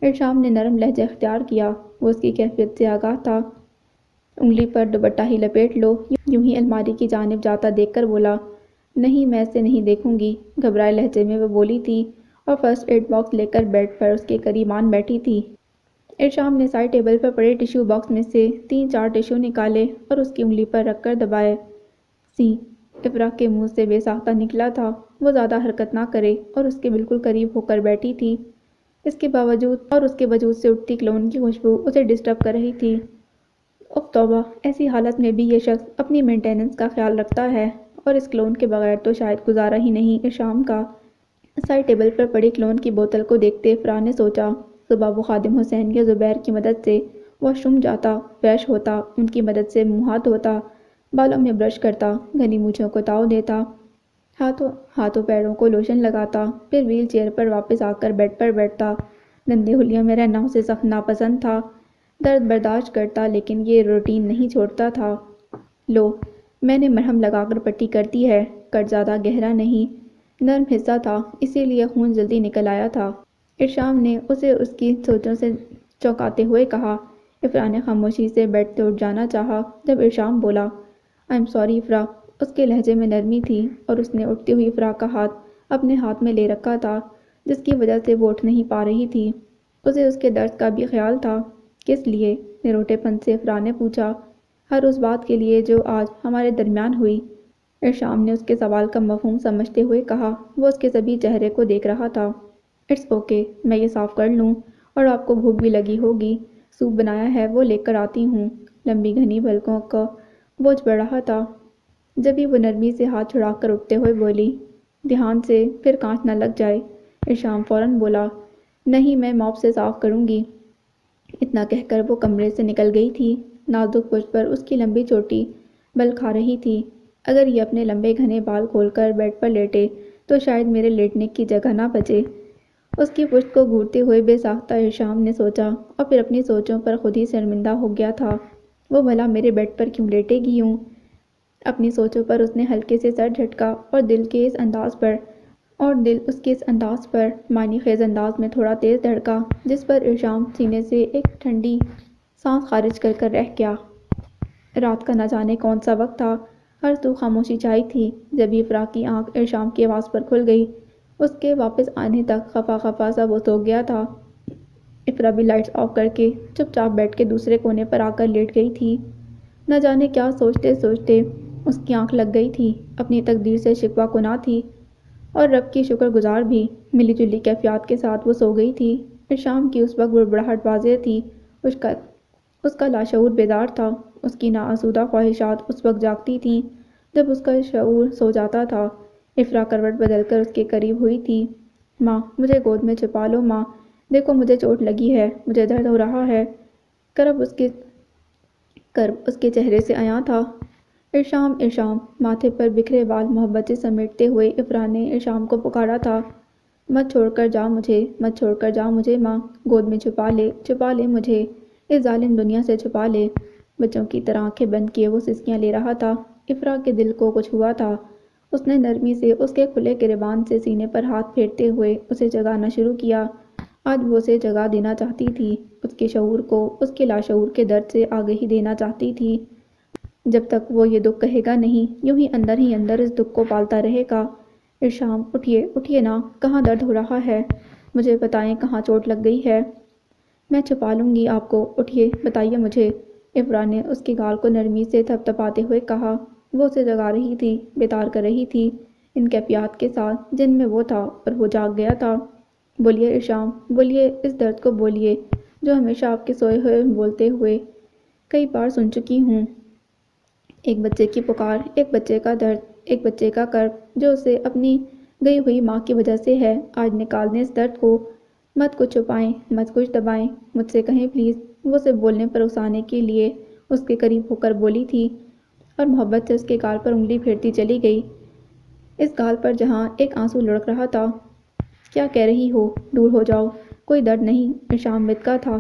ارشام نے نرم لہجہ اختیار کیا۔ وہ اس کی کیفیت سے آگاہ تھا۔ انگلی پر دوپٹہ ہی لپیٹ لو، یوں ہی الماری کی جانب جاتا دیکھ کر بولا۔ نہیں، میں ایسے نہیں دیکھوں گی، گھبرائے لہجے میں وہ بولی تھی، اور فرسٹ ایڈ باکس لے کر بیڈ پر اس کے قریب آن بیٹھی تھی۔ ارشام نے سائڈ ٹیبل پر پڑے ٹیشو باکس میں سے 3-4 ٹیشو نکالے اور اس کی انگلی پر رکھ کر دبائے۔ سی افرا کے منہ سے بے ساختہ نکلا تھا۔ وہ زیادہ حرکت نہ کرے اور اس کے بالکل قریب ہو کر بیٹھی تھی۔ اس کے وجود سے اٹھتی کلون کی خوشبو اسے ڈسٹرب کر رہی تھی۔ اف توبہ، ایسی حالت میں بھی یہ شخص اپنی مینٹیننس کا خیال رکھتا ہے، اور اس کلون کے بغیر تو شاید گزارا ہی نہیں ارشام کا۔ سائڈ ٹیبل پر پڑی کلون کی بوتل کو دیکھتے افرا نے سوچا، صبح وہ خادم حسین یا زبیر کی مدد سے واش روم جاتا، فریش ہوتا، ان کی مدد سے منہ ہاتھ دھوتا، بالوں میں برش کرتا، گھنی مونچھوں کو تاؤ دیتا، ہاتھوں پیروں کو لوشن لگاتا، پھر ویل چیئر پر واپس آ کر بیڈ پر بیٹھتا۔ گندے حلیوں میں رہنا اسے سخت ناپسند تھا۔ درد برداشت کرتا، لیکن یہ روٹین نہیں چھوڑتا تھا۔ لو، میں نے مرہم لگا کر پٹی کر دی ہے۔ کٹ زیادہ گہرا نہیں، نرم حصہ تھا، اسی لیے خون جلدی نکل آیا تھا۔ ارشام نے اسے اس کی سوچوں سے چونکاتے ہوئے کہا۔ افرا نے خاموشی سے بیڈ سے اٹھ جانا چاہا جب ارشام بولا، آئی ایم سوری افرا۔ اس کے لہجے میں نرمی تھی، اور اس نے اٹھتی ہوئی افرا کا ہاتھ اپنے ہاتھ میں لے رکھا تھا، جس کی وجہ سے وہ اٹھ نہیں پا رہی تھی۔ اسے اس کے درد کا بھی خیال تھا۔ کس لیے؟ نروٹے پن سے افرا نے پوچھا۔ ہر اس بات کے لیے جو آج ہمارے درمیان ہوئی، ارشام نے اس کے سوال کا مفہوم سمجھتے ہوئے کہا۔ وہ اس کے طبی چہرے کو دیکھ رہا تھا۔ اٹس اوکے، میں یہ صاف کر لوں، اور آپ کو بھوک بھی لگی ہوگی، سوپ بنایا ہے وہ لے کر آتی ہوں۔ لمبی گھنی پلکوں کا بوجھ بڑھ رہا تھا، جبھی وہ نرمی سے ہاتھ چھڑا کر اٹھتے ہوئے بولی، دھیان سے، پھر کانچ نہ لگ جائے۔ ارشام فوراً بولا، نہیں، میں موپ سے صاف کروں گی۔ اتنا کہہ کر وہ کمرے سے نکل گئی تھی۔ نازک پشت پر اس کی لمبی چوٹی بل کھا رہی تھی۔ اگر یہ اپنے لمبے گھنے بال کھول کر بیڈ پر لیٹے تو شاید میرے لیٹنے کی جگہ نہ بچے۔ اس کی پشت کو گھورتے ہوئے بے ساختہ ارشام نے سوچا، اور پھر اپنی سوچوں پر خود ہی شرمندہ ہو گیا تھا۔ وہ بھلا میرے بیڈ پر کیوں لیٹے گی یوں؟ اپنی سوچوں پر اس نے ہلکے سے سر جھٹکا، اور دل اس کے اس انداز پر معنی خیز انداز میں تھوڑا تیز دھڑکا، جس پر ارشام سینے سے ایک ٹھنڈی سانس خارج کر کر رہ گیا۔ رات کا نہ جانے کون سا وقت تھا، ہر سو خاموشی چھائی تھی۔ جبھی افرا کی آنکھ ارشام کی آواز پر کھل گئی، اس کے واپس آنے تک خفا خفا سا وہ سو گیا تھا۔ افرا بھی لائٹس آف کر کے چپ چاپ بیڈ کے دوسرے کونے پر آ کر لیٹ گئی تھی۔ نہ جانے کیا سوچتے سوچتے اس کی آنکھ لگ گئی تھی۔ اپنی تقدیر سے شکوہ کناں تھی، اور رب کی شکر گزار بھی۔ ملی جلی کیفیات کے ساتھ وہ سو گئی تھی۔ ارشام کی اس وقت بڑبڑاہٹ واضح تھی، اس کا لاشعور بیدار تھا۔ اس کی ناآسودہ خواہشات اس وقت جاگتی تھیں جب اس کا شعور سو جاتا تھا۔ افرا کروٹ بدل کر اس کے قریب ہوئی تھی۔ ماں، مجھے گود میں چھپا لو ماں، دیکھو مجھے چوٹ لگی ہے، مجھے درد ہو رہا ہے۔ کرب اس کے چہرے سے عیاں تھا۔ ارشام، ارشام، ماتھے پر بکھرے بال محبت سے سمیٹتے ہوئے افرا نے ارشام کو پکارا تھا۔ مت چھوڑ کر جا مجھے، مت چھوڑ کر جا مجھے ماں، گود میں چھپا لے مجھے، اس ظالم دنیا سے چھپا لے۔ بچوں کی طرح آنکھیں بند کیے وہ سسکیاں لے رہا تھا۔ افرا کے دل کو کچھ ہوا تھا۔ اس نے نرمی سے اس کے کھلے گریبان سے سینے پر ہاتھ پھیرتے ہوئے اسے جگانا شروع کیا۔ آج وہ اسے جگا دینا چاہتی تھی، اس کے شعور کو اس کے لاشعور کے درد سے آگہی دینا چاہتی تھی۔ جب تک وہ یہ دکھ کہے گا نہیں، یوں ہی اندر اس دکھ کو پالتا رہے گا۔ ارشام، اٹھیے، اٹھیے نا، کہاں درد ہو رہا ہے؟ مجھے بتائیں کہاں چوٹ لگ گئی ہے؟ میں چھپا لوں گی آپ کو، اٹھیے، بتائیے مجھے۔ افرا نے اس کے گال کو نرمی سے تھپ تھپاتے ہوئے کہا۔ وہ اسے جگا رہی تھی، بیدار کر رہی تھی، ان کیفیات کے ساتھ جن میں وہ تھا، اور وہ جاگ گیا تھا۔ بولیے ارشام، بولیے، اس درد کو بولیے جو ہمیشہ آپ کے سوئے ہوئے بولتے ہوئے کئی بار سن چکی ہوں۔ ایک بچے کی پکار، ایک بچے کا درد، ایک بچے کا کرب جو اسے اپنی گئی ہوئی ماں کی وجہ سے ہے۔ آج نکال دیں اس درد کو، مت کچھ چھپائیں، مت کچھ دبائیں، مجھ سے کہیں پلیز۔ وہ اسے بولنے پر اکسانے کے لیے اس کے قریب ہو کر بولی تھی، اور محبت سے اس کے گال پر انگلی پھیرتی چلی گئی، اس گال پر جہاں ایک آنسو لڑک رہا تھا۔ کیا کہہ رہی ہو؟ دور ہو جاؤ، کوئی درد نہیں، ارشام متکا تھا۔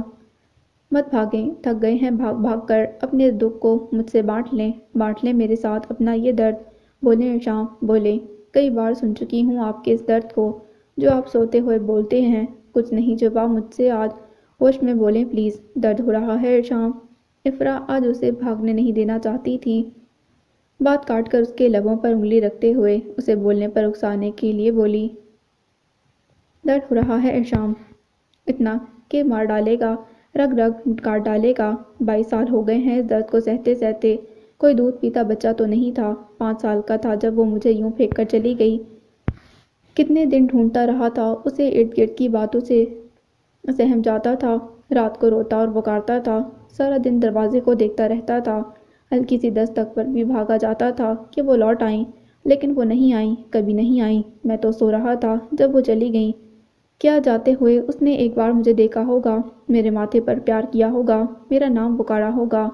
مت بھاگیں، تھک گئے ہیں بھاگ بھاگ کر، اپنے اس دکھ کو مجھ سے بانٹ لیں میرے ساتھ اپنا یہ درد۔ بولیں ارشام، بولیں، کئی بار سن چکی ہوں آپ کے اس درد کو جو آپ سوتے ہوئے بولتے ہیں۔ کچھ نہیں چھپا مجھ سے آج، ہوش میں بولیں پلیز، درد ہو رہا ہے ارشام۔ افرا آج اسے بھاگنے نہیں دینا چاہتی تھی۔ بات کاٹ کر اس کے لبوں پر انگلی رکھتے ہوئے اسے بولنے پر اکسانے کے لیے بولی، درد ہو رہا ہے ارشام، اتنا کہ مار ڈالے گا، رگ رگ کاٹ ڈالے گا۔ 22 سال ہو گئے ہیں اس درد کو سہتے سہتے۔ کوئی دودھ پیتا بچہ تو نہیں تھا۔ 5 سال کا تھا جب وہ مجھے یوں پھینک کر چلی گئی۔ کتنے دن ڈھونڈتا رہا تھا اسے، ارد گرد کی باتوں سے سہم جاتا تھا، رات کو روتا اور پکارتا تھا، سارا دن دروازے کو دیکھتا رہتا تھا، ہلکی سی دستک پر بھی بھاگا جاتا تھا کہ وہ لوٹ آئیں، لیکن وہ نہیں آئیں، کبھی نہیں آئیں۔ میں تو سو رہا تھا جب وہ چلی گئیں۔ کیا جاتے ہوئے اس نے ایک بار مجھے دیکھا ہوگا، میرے ماتھے پر پیار کیا ہوگا، میرا نام پکارا ہوگا۔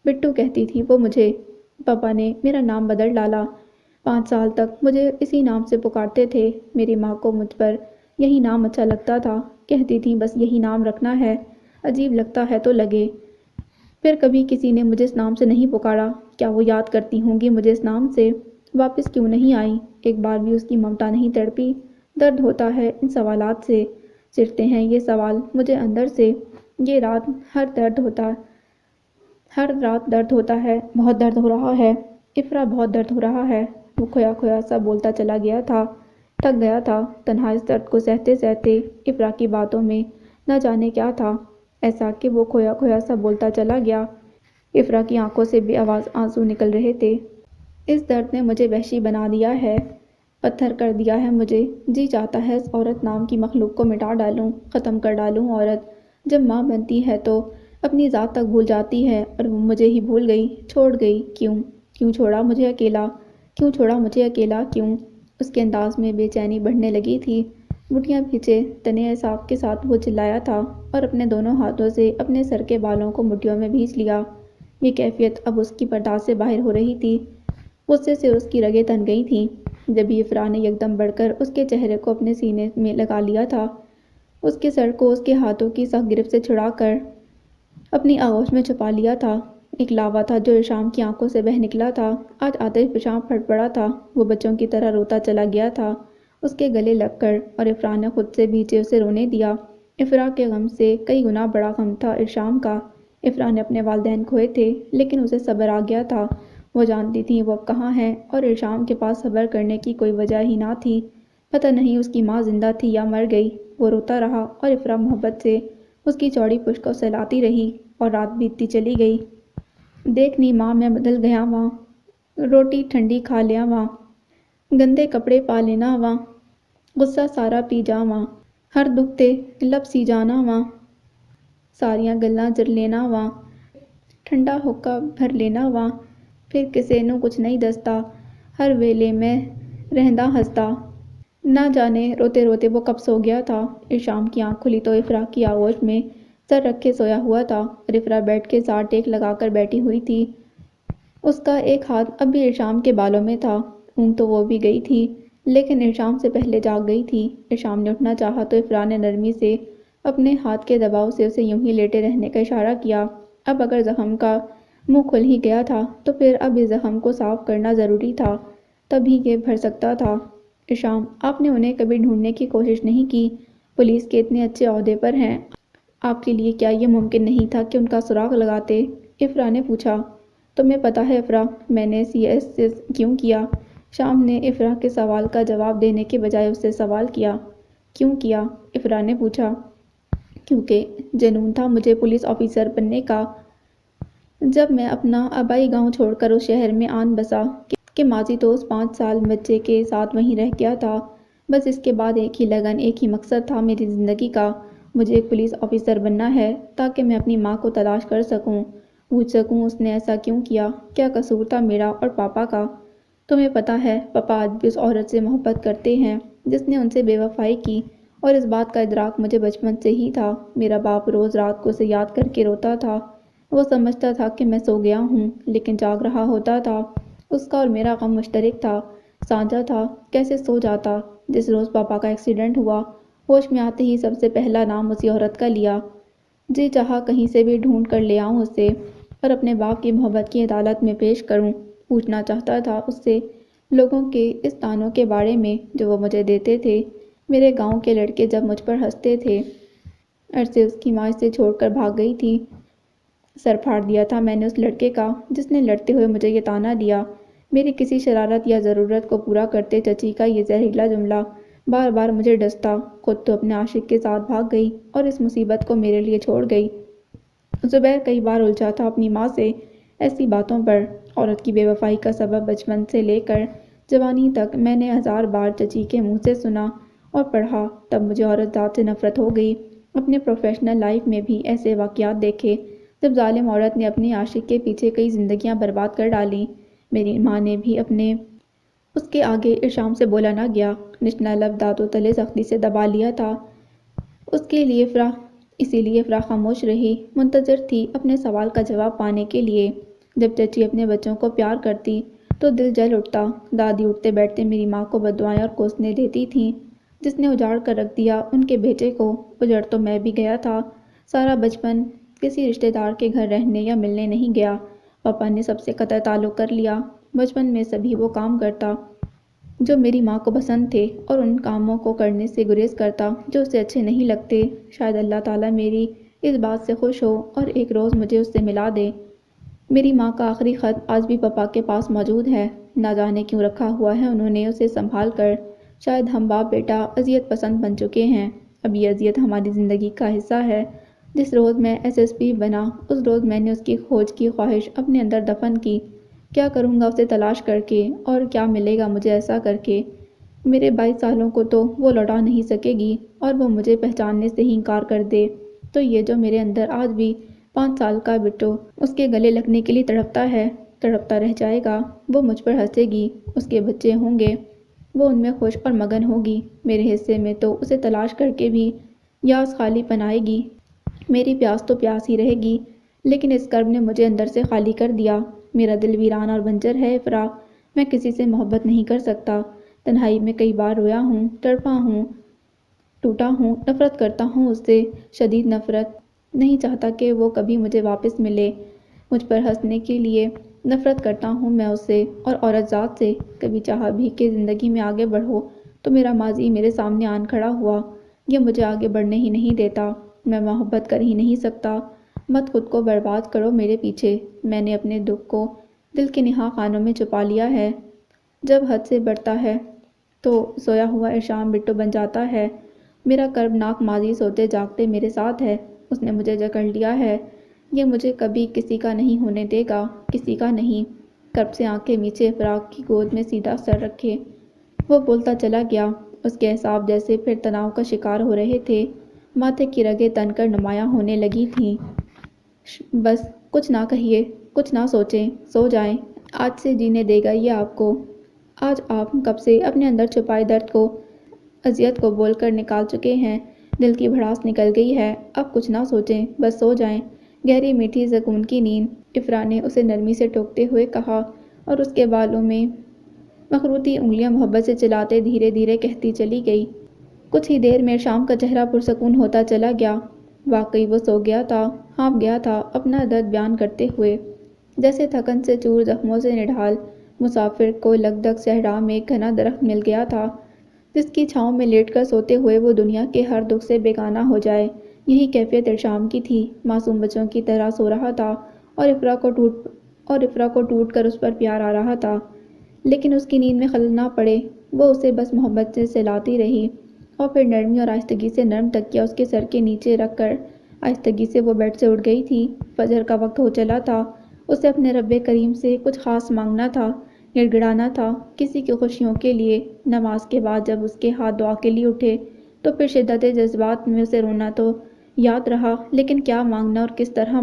بٹو کہتی تھی وہ مجھے۔ پاپا نے میرا نام بدل ڈالا۔ 5 سال تک مجھے اسی نام سے پکارتے تھے۔ میری ماں کو مجھ پر یہی نام اچھا لگتا تھا، کہتی تھی بس یہی نام رکھنا ہے، عجیب لگتا ہے تو لگے۔ پھر کبھی کسی نے مجھے اس نام سے نہیں پکارا۔ کیا وہ یاد کرتی ہوں گی مجھے اس نام سے؟ واپس کیوں نہیں آئی؟ ایک بار بھی اس کی ممتا نہیں تڑپی؟ درد ہوتا ہے ان سوالات سے، چرتے ہیں یہ سوال مجھے اندر سے۔ یہ رات ہر رات درد ہوتا ہے، بہت درد ہو رہا ہے افرا، بہت درد ہو رہا ہے۔ وہ کھویا کھویا سا بولتا چلا گیا تھا، تھک گیا تھا تنہا اس درد کو سہتے سہتے۔ افرا کی باتوں میں نہ جانے کیا تھا ایسا کہ وہ کھویا کھویا سا بولتا چلا گیا۔ افرا کی آنکھوں سے بے آواز آنسو نکل رہے تھے۔ اس درد نے مجھے وحشی بنا دیا ہے، پتھر کر دیا ہے مجھے۔ جی چاہتا ہے اس عورت نام کی مخلوق کو مٹا ڈالوں، ختم کر ڈالوں۔ عورت جب ماں بنتی ہے تو اپنی ذات تک بھول جاتی ہے، اور وہ مجھے ہی بھول گئی، چھوڑ گئی۔ کیوں چھوڑا مجھے اکیلا؟ کیوں چھوڑا مجھے اکیلا کیوں؟ اس کے انداز میں بے چینی بڑھنے لگی تھی۔ مٹھیاں بھینچے تنے اعصاب کے ساتھ وہ چلایا تھا اور اپنے دونوں ہاتھوں سے اپنے سر کے بالوں کو مٹھیوں میں بھینچ لیا۔ یہ کیفیت اب اس کی برداشت سے باہر ہو رہی تھی۔ غصے سے اس کی رگیں تن گئی تھیں۔ جبھی افرا نے یکدم بڑھ کر اس کے چہرے کو اپنے سینے میں لگا لیا تھا، اس کے سر کو اس کے ہاتھوں کی سخت گرفت سے چھڑا کر اپنی آغوش میں چھپا لیا تھا۔ ایک لاوا تھا جو ارشام کی آنکھوں سے بہہ نکلا تھا۔ آج آتش فشاں پھٹ پڑا تھا، وہ بچوں کی طرح روتا چلا گیا تھا اس کے گلے لگ کر، اور افرا نے خود سے بھیجے اسے رونے دیا۔ افرا کے غم سے کئی گنا بڑا غم تھا ارشام کا۔ افرا نے اپنے والدین کھوئے تھے، لیکن اسے صبر آ گیا تھا۔ وہ جانتی تھی وہ اب کہاں ہیں، اور ارشام کے پاس صبر کرنے کی کوئی وجہ ہی نہ تھی۔ پتہ نہیں اس کی ماں زندہ تھی یا مر گئی۔ وہ روتا رہا اور افرا محبت سے اس کی چوڑی پشت کو سہلاتی رہی، اور رات بیتتی چلی گئی۔ دیکھنی ماں میں بدل گیا واں، روٹی ٹھنڈی کھا لیا واں، گندے کپڑے پا لینا واں، غصہ سارا پی جا واں، ہر دکھ تے لب سی جانا واں، ساریاں گلاں جر لینا واں، ٹھنڈا ہوکا بھر لینا واں، پھر کسے نوں کچھ نہیں دستا، ہر ویلے میں رہندا ہسدا۔ نہ جانے روتے روتے وہ کب سو گیا تھا۔ ارشام کی آنکھ کھلی تو افرا کی آغوش میں سر رکھے سویا ہوا تھا، اور افرا بیٹھ کے ساتھ ٹیک لگا کر بیٹھی ہوئی تھی۔ اس کا ایک ہاتھ اب بھی ارشام کے بالوں میں تھا۔ اونگ تو وہ بھی گئی تھی، لیکن ارشام سے پہلے جاگ گئی تھی۔ ارشام نے اٹھنا چاہا تو افرا نے نرمی سے اپنے ہاتھ کے دباؤ سے اسے یوں ہی لیٹے رہنے کا اشارہ کیا۔ اب اگر زخم کا منہ کھل ہی گیا تھا تو پھر اب اس زخم کو صاف کرنا ضروری تھا، تبھی یہ بھر سکتا تھا۔ ارشام، آپ نے انہیں کبھی ڈھونڈنے کی کوشش نہیں کی؟ پولیس کے اتنے اچھے عہدے پر ہیں، آپ کے لیے کیا یہ ممکن نہیں تھا کہ ان کا سراغ لگاتے؟ افرا نے پوچھا۔ تمہیں پتہ ہے افرا، میں نے سی ایس سے کیوں کیا؟ شام نے افرا کے سوال کا جواب دینے کے بجائے اس سے سوال کیا۔ کیوں کیا؟ افرا نے پوچھا۔ کیونکہ جنون تھا مجھے پولیس آفیسر بننے کا۔ جب میں اپنا آبائی گاؤں چھوڑ کر اس شہر میں آن بسا کہ ماضی تو اس 5 سال بچے کے ساتھ وہیں رہ گیا تھا، بس اس کے بعد ایک ہی لگن، ایک ہی مقصد تھا میری زندگی کا، مجھے ایک پولیس آفیسر بننا ہے تاکہ میں اپنی ماں کو تلاش کر سکوں، پوچھ سکوں اس نے ایسا کیوں کیا، کیا قصور تھا میرا اور پاپا کا۔ تمہیں پتہ ہے پاپا آج بھی اس عورت سے محبت کرتے ہیں جس نے ان سے بے وفائی کی، اور اس بات کا ادراک مجھے بچپن سے ہی تھا۔ میرا باپ روز رات کو اسے یاد کر کے روتا تھا، وہ سمجھتا تھا کہ میں سو گیا ہوں لیکن جاگ رہا ہوتا تھا۔ اس کا اور میرا غم مشترک تھا، سانجھا تھا۔ کیسے سو جاتا؟ جس روز پاپا کا ایکسیڈنٹ ہوا، ہوش میں آتے ہی سب سے پہلا نام اسی عورت کا لیا۔ جی چاہا کہیں سے بھی ڈھونڈ کر لے آؤں اسے، اور اپنے باپ کی محبت کی عدالت میں پیش کروں۔ پوچھنا چاہتا تھا اس سے لوگوں کے اس طعنوں کے بارے میں جو وہ مجھے دیتے تھے، میرے گاؤں کے لڑکے جب مجھ پر ہنستے تھے عرصے اس کی ماں اسے چھوڑ کر بھاگ گئی تھی۔ سر پھاڑ دیا تھا میں نے اس لڑکے کا جس نے لڑتے ہوئے مجھے یہ طعنہ دیا۔ میری کسی شرارت یا ضرورت کو پورا کرتے چچی کا یہ زہریلا جملہ بار بار مجھے ڈستا۔ خود تو اپنے عاشق کے ساتھ بھاگ گئی اور اس مصیبت کو میرے لیے چھوڑ گئی۔ زبیر کئی بار الجھا تھا اپنی ماں سے ایسی باتوں پر۔ عورت کی بے وفائی کا سبب بچپن سے لے کر جوانی تک میں نے 1000 بار چچی کے منہ سے سنا اور پڑھا۔ تب مجھے عورت ذات سے نفرت ہو گئی۔ اپنے پروفیشنل لائف میں بھی ایسے واقعات دیکھے جب ظالم عورت نے اپنے عاشق کے پیچھے کئی زندگیاں برباد کر ڈالیں۔ میری ماں نے بھی اس کے آگے ارشام سے بولا نہ گیا۔ نچلا لب دانتوں تلے سختی سے دبا لیا تھا۔ اسی لیے افرا خاموش رہی، منتظر تھی اپنے سوال کا جواب پانے کے لیے۔ جب چچی اپنے بچوں کو پیار کرتی تو دل جل اٹھتا۔ دادی اٹھتے بیٹھتے میری ماں کو بددعائیں اور کوسنے دیتی تھیں۔ جس نے اجاڑ کر رکھ دیا ان کے بیٹے کو، اجڑ تو میں بھی گیا تھا۔ سارا بچپن کسی رشتے دار کے گھر رہنے یا ملنے نہیں گیا۔ پاپا نے سب سے قطع تعلق کر لیا۔ بچپن میں سبھی وہ کام کرتا جو میری ماں کو پسند تھے اور ان کاموں کو کرنے سے گریز کرتا جو اسے اچھے نہیں لگتے۔ شاید اللہ تعالیٰ میری اس بات سے خوش ہو اور ایک روز مجھے اس سے ملا دے۔ میری ماں کا آخری خط آج بھی پاپا کے پاس موجود ہے۔ نہ جانے کیوں رکھا ہوا ہے انہوں نے اسے سنبھال کر۔ شاید ہم باپ بیٹا اذیت پسند بن چکے ہیں۔ اب یہ اذیت ہماری زندگی کا حصہ ہے۔ جس روز میں SSP بنا اس روز میں نے اس کی کھوج کی خواہش اپنے اندر دفن کی۔ کیا کروں گا اسے تلاش کر کے اور کیا ملے گا مجھے ایسا کر کے؟ میرے 22 سالوں کو تو وہ لوٹا نہیں سکے گی اور وہ مجھے پہچاننے سے ہی انکار کر دے تو یہ جو میرے اندر آج بھی 5 سال کا بٹو اس کے گلے لگنے کے لیے تڑپتا ہے، تڑپتا رہ جائے گا۔ وہ مجھ پر ہنسے گی، اس کے بچے ہوں گے، وہ ان میں خوش اور مگن ہوگی۔ میرے حصے میں تو اسے تلاش کر کے بھی یاس خالی پن آئے گی۔ میری پیاس تو پیاس ہی رہے گی، لیکن اس کرب نے مجھے اندر سے خالی کر دیا۔ میرا دل ویران اور بنجر ہے افرا۔ میں کسی سے محبت نہیں کر سکتا۔ تنہائی میں کئی بار رویا ہوں، تڑپا ہوں، ٹوٹا ہوں، نفرت کرتا ہوں اس سے، شدید نفرت۔ نہیں چاہتا کہ وہ کبھی مجھے واپس ملے۔ مجھ پر ہنسنے کے لیے نفرت کرتا ہوں میں اس سے اور عورت ذات سے۔ کبھی چاہا بھی کہ زندگی میں آگے بڑھو تو میرا ماضی میرے سامنے آن کھڑا ہوا۔ یہ مجھے آگے بڑھنے ہی نہیں دیتا۔ میں محبت کر ہی نہیں سکتا۔ مت خود کو برباد کرو میرے پیچھے۔ میں نے اپنے دکھ کو دل کے نہا خانوں میں چھپا لیا ہے۔ جب حد سے بڑھتا ہے تو سویا ہوا ارشام بٹو بن جاتا ہے۔ میرا کربناک ماضی سوتے جاگتے میرے ساتھ ہے۔ اس نے مجھے جکڑ لیا ہے۔ یہ مجھے کبھی کسی کا نہیں ہونے دے گا، کسی کا نہیں۔ کرب سے آنکھیں میچے فراق کی گود میں سیدھا سر رکھے وہ بولتا چلا گیا۔ اس کے اعصاب جیسے پھر تناؤ کا شکار ہو رہے تھے۔ ماتھے کی رگیں تن کر نمایاں ہونے لگی تھیں۔ بس کچھ نہ کہیے، کچھ نہ سوچیں، سو جائیں۔ آج سے جینے دے گا یہ آپ کو۔ آج آپ کب سے اپنے اندر چھپائے درد کو، اذیت کو بول کر نکال چکے ہیں۔ دل کی بھڑاس نکل گئی ہے۔ اب کچھ نہ سوچیں، بس سو جائیں۔ گہری میٹھی سکون کی نیند، افرا نے اسے نرمی سے ٹوکتے ہوئے کہا اور اس کے بالوں میں مخروطی انگلیاں محبت سے چلاتے دھیرے دھیرے کہتی چلی گئی۔ کچھ ہی دیر میں شام کا چہرہ پرسکون ہوتا چلا گیا۔ واقعی وہ سو گیا تھا، ہانپ گیا تھا اپنا درد بیان کرتے ہوئے، جیسے تھکن سے چور زخموں سے نڈھال مسافر کو لگدگ صحرا میں ایک گھنا درخت مل گیا تھا جس کی چھاؤں میں لیٹ کر سوتے ہوئے وہ دنیا کے ہر دکھ سے بیگانہ ہو جائے۔ یہی کیفیت ارشام کی تھی۔ معصوم بچوں کی طرح سو رہا تھا اور افرا کو ٹوٹ کر اس پر پیار آ رہا تھا، لیکن اس کی نیند میں خلل نہ پڑے۔ وہ اسے بس محبت سے سلاتی رہی اور پھر نرمی اور آہستگی سے نرم تکیہ اس کے سر کے نیچے رکھ کر آہستگی سے وہ بیڈ سے اٹھ گئی تھی۔ فجر کا وقت ہو چلا تھا۔ اسے اپنے رب کریم سے کچھ خاص مانگنا تھا، گڑ گڑانا تھا کسی کی خوشیوں کے لیے۔ نماز کے بعد جب اس کے ہاتھ دعا کے لیے اٹھے تو پھر شدت جذبات میں اسے رونا تو یاد رہا، لیکن کیا مانگنا اور کس طرح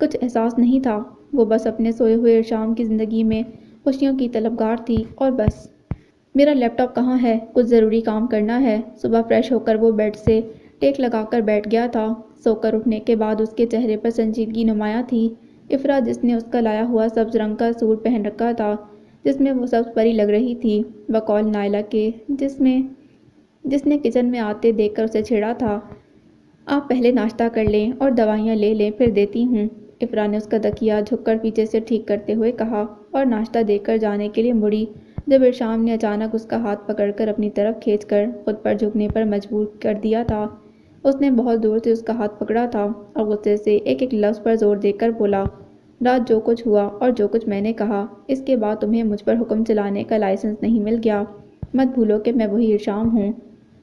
کچھ احساس نہیں تھا۔ وہ بس اپنے سوئے ہوئے ارشام کی زندگی میں خوشیوں کی طلبگار تھی اور بس۔ میرا لیپ ٹاپ کہاں ہے؟ کچھ ضروری کام کرنا ہے۔ صبح فریش ہو کر وہ بیڈ سے ٹیک لگا کر بیٹھ گیا تھا۔ سو کر اٹھنے کے بعد اس کے چہرے پر سنجیدگی نمایاں تھی۔ افرا جس نے اس کا لایا ہوا سبز رنگ کا سوٹ پہن رکھا تھا جس میں وہ سبز پری لگ رہی تھی، بقول نائلہ کے جس نے کچن میں آتے دیکھ کر اسے چھیڑا تھا۔ آپ پہلے ناشتہ کر لیں اور دوائیاں لے لیں، پھر دیتی ہوں، افرا نے اس کا تکیہ جھک کر پیچھے سے ٹھیک کرتے ہوئے کہا اور ناشتہ دے کر جانے کے لیے مڑی جب ارشام نے اچانک اس کا ہاتھ پکڑ کر اپنی طرف کھینچ کر خود پر جھکنے پر مجبور کر دیا تھا۔ اس نے بہت دور سے اس کا ہاتھ پکڑا تھا اور غصے سے ایک ایک لفظ پر زور دے کر بولا، رات جو کچھ ہوا اور جو کچھ میں نے کہا، اس کے بعد تمہیں مجھ پر حکم چلانے کا لائسنس نہیں مل گیا۔ مت بھولو کہ میں وہی ارشام ہوں۔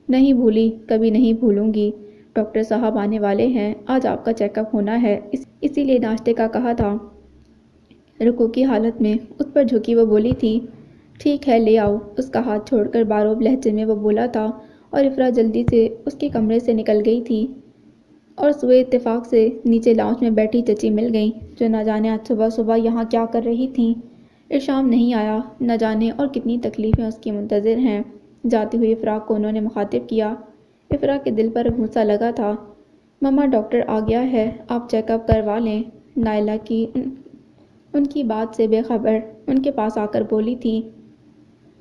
نہیں بھولی، کبھی نہیں بھولوں گی۔ ڈاکٹر صاحب آنے والے ہیں، آج آپ کا چیک اپ ہونا ہے، اسی لیے ناشتے کا کہا تھا۔ رکوع کی حالت میں اس پر جھکی وہ بولی تھی، ٹھیک ہے لے آؤ۔ اس کا ہاتھ چھوڑ کر باروب لہجے میں وہ بولا تھا اور افرا جلدی سے اس کے کمرے سے نکل گئی تھی اور سوئے اتفاق سے نیچے لاؤنج میں بیٹھی چچی مل گئیں، جو نہ جانے آج صبح صبح یہاں کیا کر رہی تھیں۔ ارشام نہیں آیا، نہ جانے اور کتنی تکلیفیں اس کی منتظر ہیں۔ جاتی ہوئی افرا کو انہوں نے مخاطب کیا۔ افرا کے دل پر گھونسا لگا تھا، مما ڈاکٹر آ گیا ہے، آپ چیک اپ کروا لیں۔ نائلہ کی ان کی بات سے بے خبر ان کے پاس آ کر بولی تھی،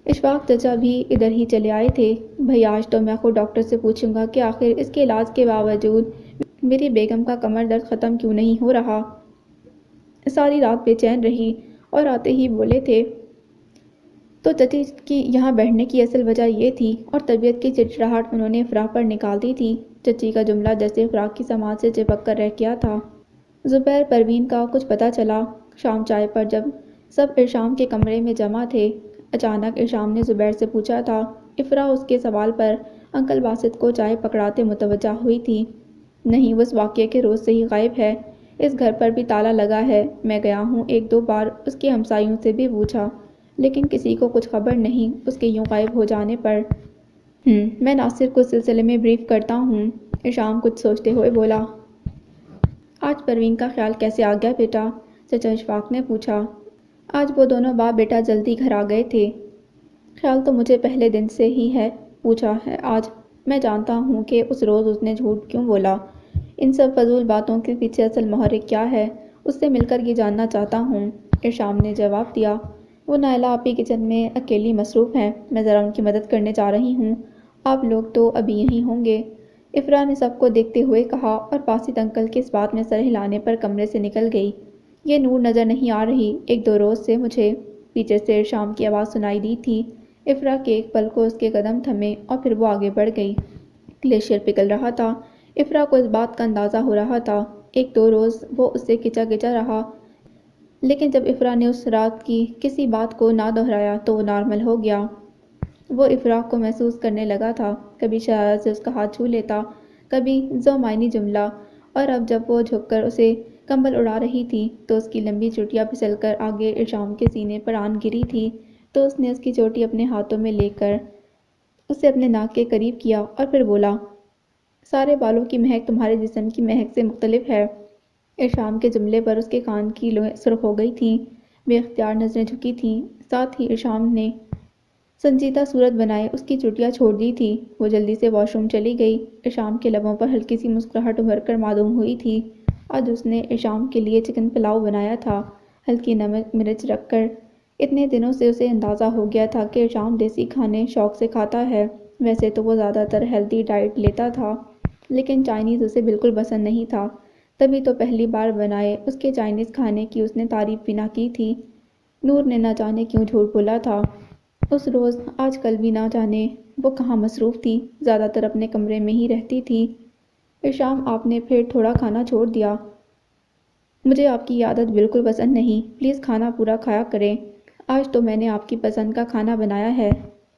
اشفاق چچا بھی ادھر ہی چلے آئے تھے۔ بھئی آج تو میں خود ڈاکٹر سے پوچھوں گا کہ آخر اس کے علاج کے باوجود میری بیگم کا کمر درد ختم کیوں نہیں ہو رہا۔ ساری رات بے چین رہی اور آتے ہی بولے تھے تو چچی کی یہاں بیٹھنے کی اصل وجہ یہ تھی اور طبیعت کی چڑچڑاہٹ انہوں نے افرا پر نکال دی تھی۔ چچی کا جملہ جیسے افرا کی سماعت سے چپک کر رہ گیا تھا۔ زبیر پروین کا کچھ پتہ چلا؟ شام چائے پر جب سب ارشام کے کمرے میں جمع تھے، اچانک ارشام نے زبیر سے پوچھا تھا۔ افرا اس کے سوال پر انکل باسط کو چائے پکڑاتے متوجہ ہوئی تھی۔ نہیں، وہ اس واقعے کے روز سے ہی غائب ہے۔ اس گھر پر بھی تالا لگا ہے۔ میں گیا ہوں، ایک دو بار اس کے ہمسایوں سے بھی پوچھا، لیکن کسی کو کچھ خبر نہیں اس کے یوں غائب ہو جانے پر۔ میں ناصر کو اس سلسلے میں بریف کرتا ہوں۔ ارشام کچھ سوچتے ہوئے بولا۔ آج پروین کا خیال کیسے آ گیا بیٹا؟ چچا اشفاق نے پوچھا۔ آج وہ دونوں باپ بیٹا جلدی گھر آ گئے تھے۔ خیال تو مجھے پہلے دن سے ہی ہے، پوچھا ہے آج۔ میں جانتا ہوں کہ اس روز اس نے جھوٹ کیوں بولا۔ ان سب فضول باتوں کے پیچھے اصل محرک کیا ہے، اس سے مل کر یہ جاننا چاہتا ہوں۔ ارشام نے جواب دیا، وہ نائلہ آپی کچن میں اکیلی مصروف ہیں، میں ذرا ان کی مدد کرنے جا رہی ہوں، آپ لوگ تو ابھی یہیں ہوں گے۔ افرا نے سب کو دیکھتے ہوئے کہا اور باسط انکل کے اس بات میں سر ہلانے پر کمرے سے نکل گئی۔ یہ نور نظر نہیں آ رہی، ایک دو روز سے مجھے۔ پیچھے سے ارشام کی آواز سنائی دی تھی۔ افرا کے ایک پل کو اس کے قدم تھمے اور پھر وہ آگے بڑھ گئی۔ گلیشیئر پگھل رہا تھا، افرا کو اس بات کا اندازہ ہو رہا تھا۔ ایک دو روز وہ اس سے کھچا کھچا رہا، لیکن جب افرا نے اس رات کی کسی بات کو نہ دہرایا تو وہ نارمل ہو گیا۔ وہ افرا کو محسوس کرنے لگا تھا، کبھی شرارت سے اس کا ہاتھ چھو لیتا، کبھی ذو معنی جملہ، اور اب جب وہ جھک کر اسے کمبل اڑا رہی تھی تو اس کی لمبی چوٹیاں پھسل کر آگے ارشام کے سینے پر آن گری تھی، تو اس نے اس کی چوٹی اپنے ہاتھوں میں لے کر اسے اپنے ناک کے قریب کیا اور پھر بولا، سارے بالوں کی مہک تمہارے جسم کی مہک سے مختلف ہے۔ ارشام کے جملے پر اس کے کان کی لویں سرخ ہو گئی تھیں، بے اختیار نظریں جھکی تھیں، ساتھ ہی ارشام نے سنجیدہ صورت بنائے اس کی چوٹیاں چھوڑ دی تھی۔ وہ جلدی سے واش روم چلی گئی۔ ارشام کے لبوں پر ہلکی سی مسکراہٹ ابھر کر معلوم ہوئی تھی۔ آج اس نے ارشام کے لیے چکن پلاؤ بنایا تھا، ہلکی نمک مرچ رکھ کر۔ اتنے دنوں سے اسے اندازہ ہو گیا تھا کہ ارشام دیسی کھانے شوق سے کھاتا ہے۔ ویسے تو وہ زیادہ تر ہیلتھی ڈائٹ لیتا تھا، لیکن چائنیز اسے بالکل پسند نہیں تھا، تبھی تو پہلی بار بنائے اس کے چائنیز کھانے کی اس نے تعریف بھی نہ کی تھی۔ نور نے نہ جانے کیوں جھوٹ بولا تھا اس روز، آج کل بھی نہ جانے وہ کہاں مصروف تھی، زیادہ تر اپنے کمرے میں ہی رہتی تھی۔ ارشام آپ نے پھر تھوڑا کھانا چھوڑ دیا؟ مجھے آپ کی یہ عادت بالکل پسند نہیں، پلیز کھانا پورا کھایا کریں۔ آج تو میں نے آپ کی پسند کا کھانا بنایا ہے۔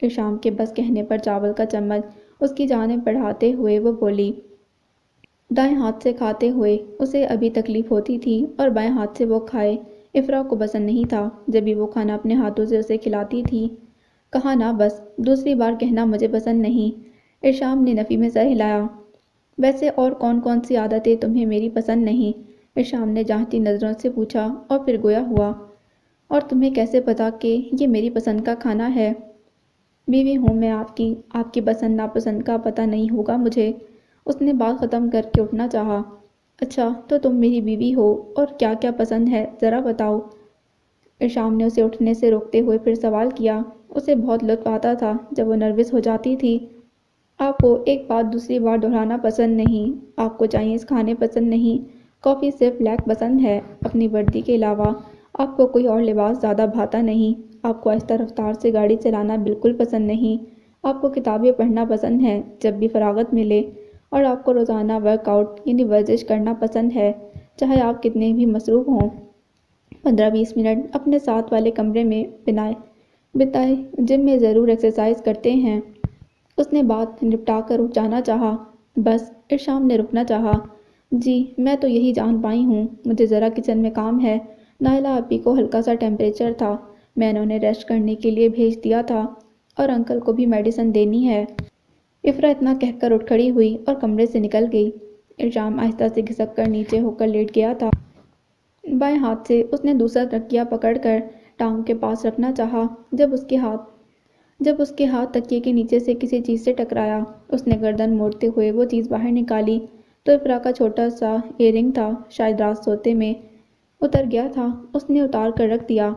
ارشام کے بس کہنے پر چاول کا چمچ اس کی جانب بڑھاتے ہوئے وہ بولی۔ دائیں ہاتھ سے کھاتے ہوئے اسے ابھی تکلیف ہوتی تھی اور بائیں ہاتھ سے وہ کھائے افرا کو پسند نہیں تھا، جب بھی وہ کھانا اپنے ہاتھوں سے اسے کھلاتی تھی۔ کہا نا بس، دوسری بار کہنا مجھے پسند نہیں۔ ارشام نے نفی میں سر ہلایا۔ ویسے اور کون کون سی عادتیں تمہیں میری پسند نہیں؟ ارشام نے جانچتی نظروں سے پوچھا اور پھر گویا ہوا، اور تمہیں کیسے پتا کہ یہ میری پسند کا کھانا ہے؟ بیوی ہوں میں آپ کی پسند ناپسند کا پتہ نہیں ہوگا مجھے۔ اس نے بات ختم کر کے اٹھنا چاہا۔ اچھا تو تم میری بیوی ہو اور کیا کیا پسند ہے ذرا بتاؤ؟ ارشام نے اسے اٹھنے سے روکتے ہوئے پھر سوال کیا۔ اسے بہت لطف آتا تھا جب وہ نروس ہو جاتی تھی۔ آپ کو ایک بات دوسری بار دہرانا پسند نہیں، آپ کو چائنیز کھانے پسند نہیں، کافی صرف بلیک پسند ہے، اپنی وردی کے علاوہ آپ کو کوئی اور لباس زیادہ بھاتا نہیں، آپ کو آہستہ رفتار سے گاڑی چلانا بالکل پسند نہیں، آپ کو کتابیں پڑھنا پسند ہے جب بھی فراغت ملے، اور آپ کو روزانہ ورک آؤٹ یعنی ورزش کرنا پسند ہے، چاہے آپ کتنے بھی مصروف ہوں۔ 15-20 منٹ اپنے ساتھ والے کمرے میں بتائے، جم میں ضرور ایکسرسائز کرتے ہیں۔ اس نے بات نپٹا کر رک جانا چاہا۔ بس، ارشام نے رکنا چاہا۔ جی، میں تو یہی جان پائی ہوں، مجھے ذرا کچن میں کام ہے۔ نائلہ آپی کو ہلکا سا ٹیمپریچر تھا، میں نے انہیں ریسٹ کرنے کے لیے بھیج دیا تھا، اور انکل کو بھی میڈیسن دینی ہے۔ افرا اتنا کہہ کر اٹھ کھڑی ہوئی اور کمرے سے نکل گئی۔ ارشام آہستہ سے کھسک کر نیچے ہو کر لیٹ گیا تھا۔ بائیں ہاتھ سے اس نے دوسرا تکیہ پکڑ کر ٹانگ کے پاس رکھنا چاہا۔ جب اس کے ہاتھ تکیے کے نیچے سے کسی چیز سے ٹکرایا، اس نے گردن موڑتے ہوئے وہ چیز باہر نکالی تو افرا کا چھوٹا سا ایئر رنگ تھا، شاید رات سوتے میں اتر گیا تھا۔ اس نے اتار کر رکھ دیا۔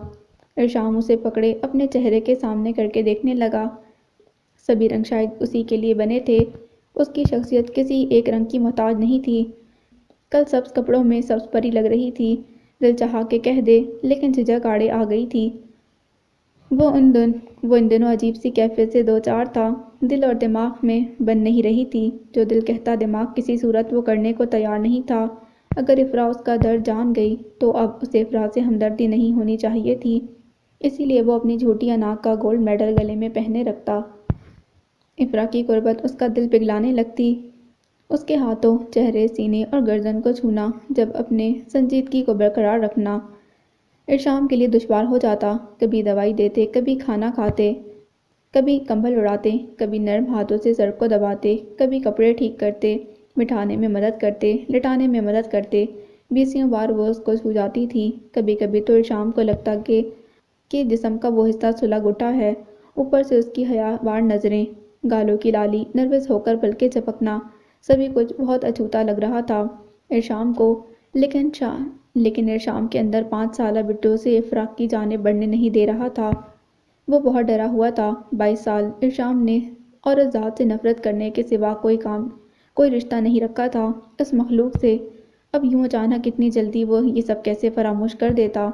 ارشام اسے پکڑے اپنے چہرے کے سامنے کر کے دیکھنے لگا۔ سبھی رنگ شاید اسی کے لیے بنے تھے۔ اس کی شخصیت کسی ایک رنگ کی محتاج نہیں تھی۔ کل سبز کپڑوں میں سبز پری لگ رہی تھی، دل چاہا کہ کہہ دے، لیکن جھجک آڑے آ گئی تھی۔ وہ ان دنوں عجیب سی کیفیت سے دوچار تھا، دل اور دماغ میں بن نہیں رہی تھی۔ جو دل کہتا دماغ کسی صورت وہ کرنے کو تیار نہیں تھا۔ اگر افرا اس کا درد جان گئی تو اب اسے افرا سے ہمدردی نہیں ہونی چاہیے تھی، اسی لیے وہ اپنی جھوٹی اناق کا گولڈ میڈل گلے میں پہنے رکھتا۔ افرا کی قربت اس کا دل پگھلانے لگتی۔ اس کے ہاتھوں، چہرے، سینے اور گردن کو چھونا، جب اپنے سنجیدگی کو برقرار رکھنا ارشام کے لیے دشوار ہو جاتا۔ کبھی دوائی دیتے، کبھی کھانا کھاتے، کبھی کمبل اڑاتے، کبھی نرم ہاتھوں سے سر کو دباتے، کبھی کپڑے ٹھیک کرتے، بٹھانے میں مدد کرتے، لٹانے میں مدد کرتے۔ 20 بار وہ اس کو چھو جاتی تھی۔ کبھی کبھی تو ارشام کو لگتا کہ جسم کا وہ حصہ سلگ اٹھا ہے۔ اوپر سے اس کی حیاوار نظریں، گالوں کی لالی، نروس ہو کر پلکیں جھپکنا، سبھی کچھ بہت اچھوتا لگ رہا تھا ارشام کو۔ لیکن ارشام کے اندر 5 سالہ بٹو اسے افرا کی جانب بڑھنے نہیں دے رہا تھا۔ وہ بہت ڈرا ہوا تھا۔ 22 سال ارشام نے عورت ذات سے نفرت کرنے کے سوا کوئی رشتہ نہیں رکھا تھا اس مخلوق سے۔ اب یوں اچانک اتنی جلدی وہ یہ سب کیسے فراموش کر دیتا؟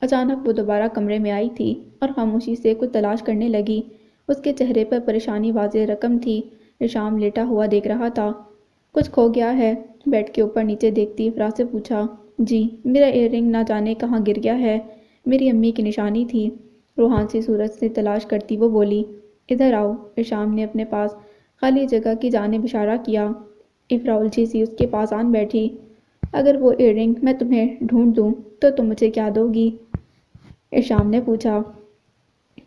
اچانک وہ دوبارہ کمرے میں آئی تھی اور خاموشی سے کچھ تلاش کرنے لگی۔ اس کے چہرے پر پریشانی واضح رقم تھی۔ ارشام لیٹا ہوا دیکھ رہا تھا۔ کچھ کھو گیا ہے؟ بیڈ کے اوپر نیچے دیکھتی افرا سے پوچھا۔ جی، میرا ایئر رنگ نہ جانے کہاں گر گیا ہے، میری امی کی نشانی تھی، روحان سی صورت سے تلاش کرتی وہ بولی۔ ادھر آؤ۔ ارشام نے اپنے پاس خالی جگہ کی جانب اشارہ کیا۔ افرا الجھی سی اس کے پاس آن بیٹھی۔ اگر وہ ایئر رنگ میں تمہیں ڈھونڈ دوں تو تم مجھے کیا دو گی؟ ارشام نے پوچھا۔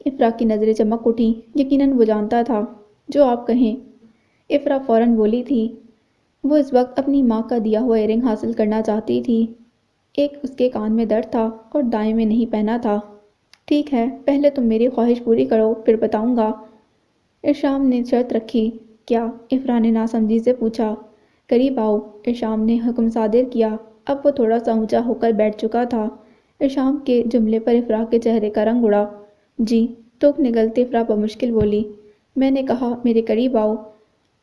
افرا کی نظریں چمک اٹھیں۔ یقیناً وہ جانتا تھا، جو آپ کہیں۔ افرا فوراً بولی تھی۔ وہ اس وقت اپنی ماں کا دیا ہوا ایئر رنگ حاصل کرنا چاہتی تھی۔ ایک اس کے کان میں درد تھا اور دائیں میں نہیں پہنا تھا۔ ٹھیک ہے، پہلے تم میری خواہش پوری کرو، پھر بتاؤں گا، ارشام نے شرط رکھی۔ کیا؟ افرا نے ناسمجھی سے پوچھا۔ قریب آؤ، ارشام نے حکم صادر کیا۔ اب وہ تھوڑا سا اونچا ہو کر بیٹھ چکا تھا۔ ارشام کے جملے پر افرا کے چہرے کا رنگ اڑا۔ جی، تھوک نگلتے افرا بمشکل بولی۔ میں نے کہا میرے قریب آؤ،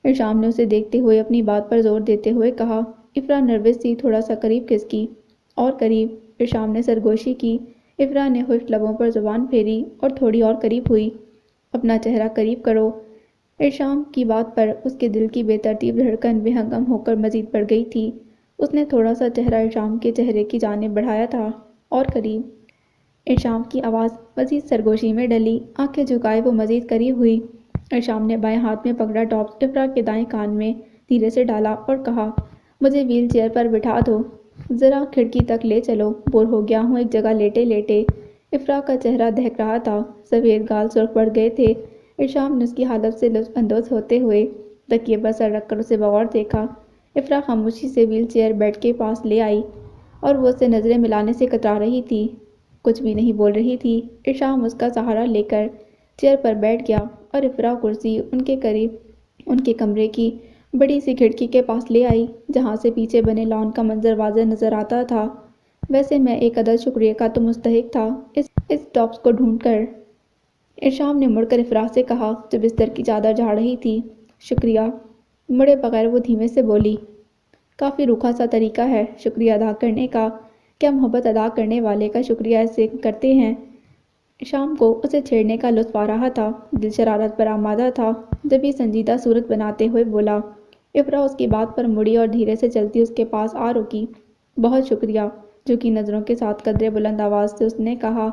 ارشام نے اسے دیکھتے ہوئے اپنی بات پر زور دیتے ہوئے کہا۔ افرا نروس سی تھوڑا سا قریب کھسکی۔ اور قریب، ارشام نے سرگوشی کی۔ افرا نے خشک لبوں پر زبان پھیری اور تھوڑی اور قریب ہوئی۔ اپنا چہرہ قریب کرو۔ ارشام کی بات پر اس کے دل کی بے ترتیب دھڑکن بے ہنگم ہو کر مزید بڑھ گئی تھی۔ اس نے تھوڑا سا چہرہ ارشام کے چہرے کی جانب بڑھایا تھا۔ اور قریب۔ ارشام کی آواز مزید سرگوشی میں ڈلی، آنکھیں جھکائے وہ مزید قریب ہوئی۔ ارشام نے بائیں ہاتھ میں پکڑا ٹاپس افرا کے دائیں کان میں دھیرے سے ڈالا اور کہا، مجھے ویل چیئر پر بٹھا دو، ذرا کھڑکی تک لے چلو، بور ہو گیا ہوں ایک جگہ لیٹے لیٹے۔ افرا کا چہرہ دہک رہا تھا، سفید گال سرخ پڑ گئے تھے۔ ارشام نے اس کی حالت سے لطف اندوز ہوتے ہوئے تکیے پر سر رکھ کر اسے بغور دیکھا۔ افرا خاموشی سے ویل چیئر بیڈ کے پاس لے آئی اور وہ اس سے نظریں ملانے سے کترا رہی تھی، کچھ بھی نہیں بول رہی تھی۔ ارشام اس کا سہارا لے کر چیئر پر بیٹھ گیا اور افرا کرسی ان کے کمرے کی بڑی سی کھڑکی کے پاس لے آئی، جہاں سے پیچھے بنے لان کا منظر واضح نظر آتا تھا۔ ویسے میں ایک عدد شکریہ کا تو مستحق تھا اس ٹاپس کو ڈھونڈ کر، ارشام نے مڑ کر افرا سے کہا جو بستر کی چادر جھاڑ رہی تھی۔ شکریہ، مڑے بغیر وہ دھیمے سے بولی۔ کافی روکھا سا طریقہ ہے شکریہ ادا کرنے کا، کیا محبت ادا کرنے والے کا شکریہ ایسے کرتے ہیں؟ ارشام کو اسے چھیڑنے کا لطف آ رہا تھا، دل شرارت پر آمادہ تھا، جب یہ سنجیدہ صورت بناتے ہوئے بولا، افرا اس کی بات پر مڑی اور دھیرے سے چلتی اس کے پاس آ رکی۔ بہت شکریہ، جھکی نظروں کے ساتھ قدرے بلند آواز سے اس نے کہا۔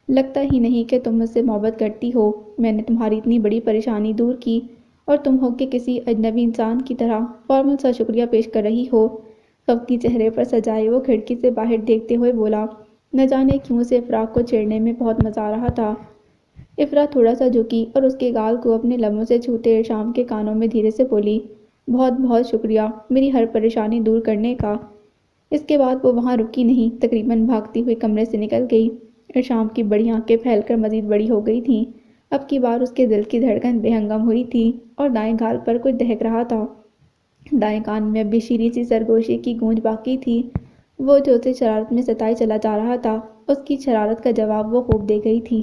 لگتا ہی نہیں کہ تم مجھ سے محبت کرتی ہو۔ میں نے تمہاری اتنی بڑی پریشانی دور کی اور تم ہو کہ کسی اجنبی انسان کی طرح فارمل سا شکریہ پیش کر رہی ہو۔ خفگی چہرے پر سجائے وہ کھڑکی سے باہر دیکھتے ہوئے بولا۔ نہ جانے کیوں اسے افرا کو چھیڑنے میں بہت مزہ آ رہا تھا۔ افرا تھوڑا سا جھکی اور اس کے گال کو اپنے لبوں سے چھوتے ارشام کے کانوں میں دھیرے سے بولی، بہت بہت شکریہ میری ہر پریشانی دور کرنے کا۔ اس کے بعد وہ وہاں رکی نہیں، تقریباً بھاگتی ہوئی کمرے سے نکل گئی۔ ارشام کی بڑی آنکھیں پھیل کر مزید بڑی ہو گئی تھیں۔ اب کی بار اس کے دل کی دھڑکن بے ہنگم ہوئی تھی اور دائیں گال پر کچھ دہک رہا تھا۔ دائیں کان میں اب بھی شیریں سی سرگوشی کی گونج باقی تھی۔ وہ جو اسے شرارت میں ستائے چلا جا رہا تھا، اس کی شرارت کا جواب وہ خوب دے گئی تھی۔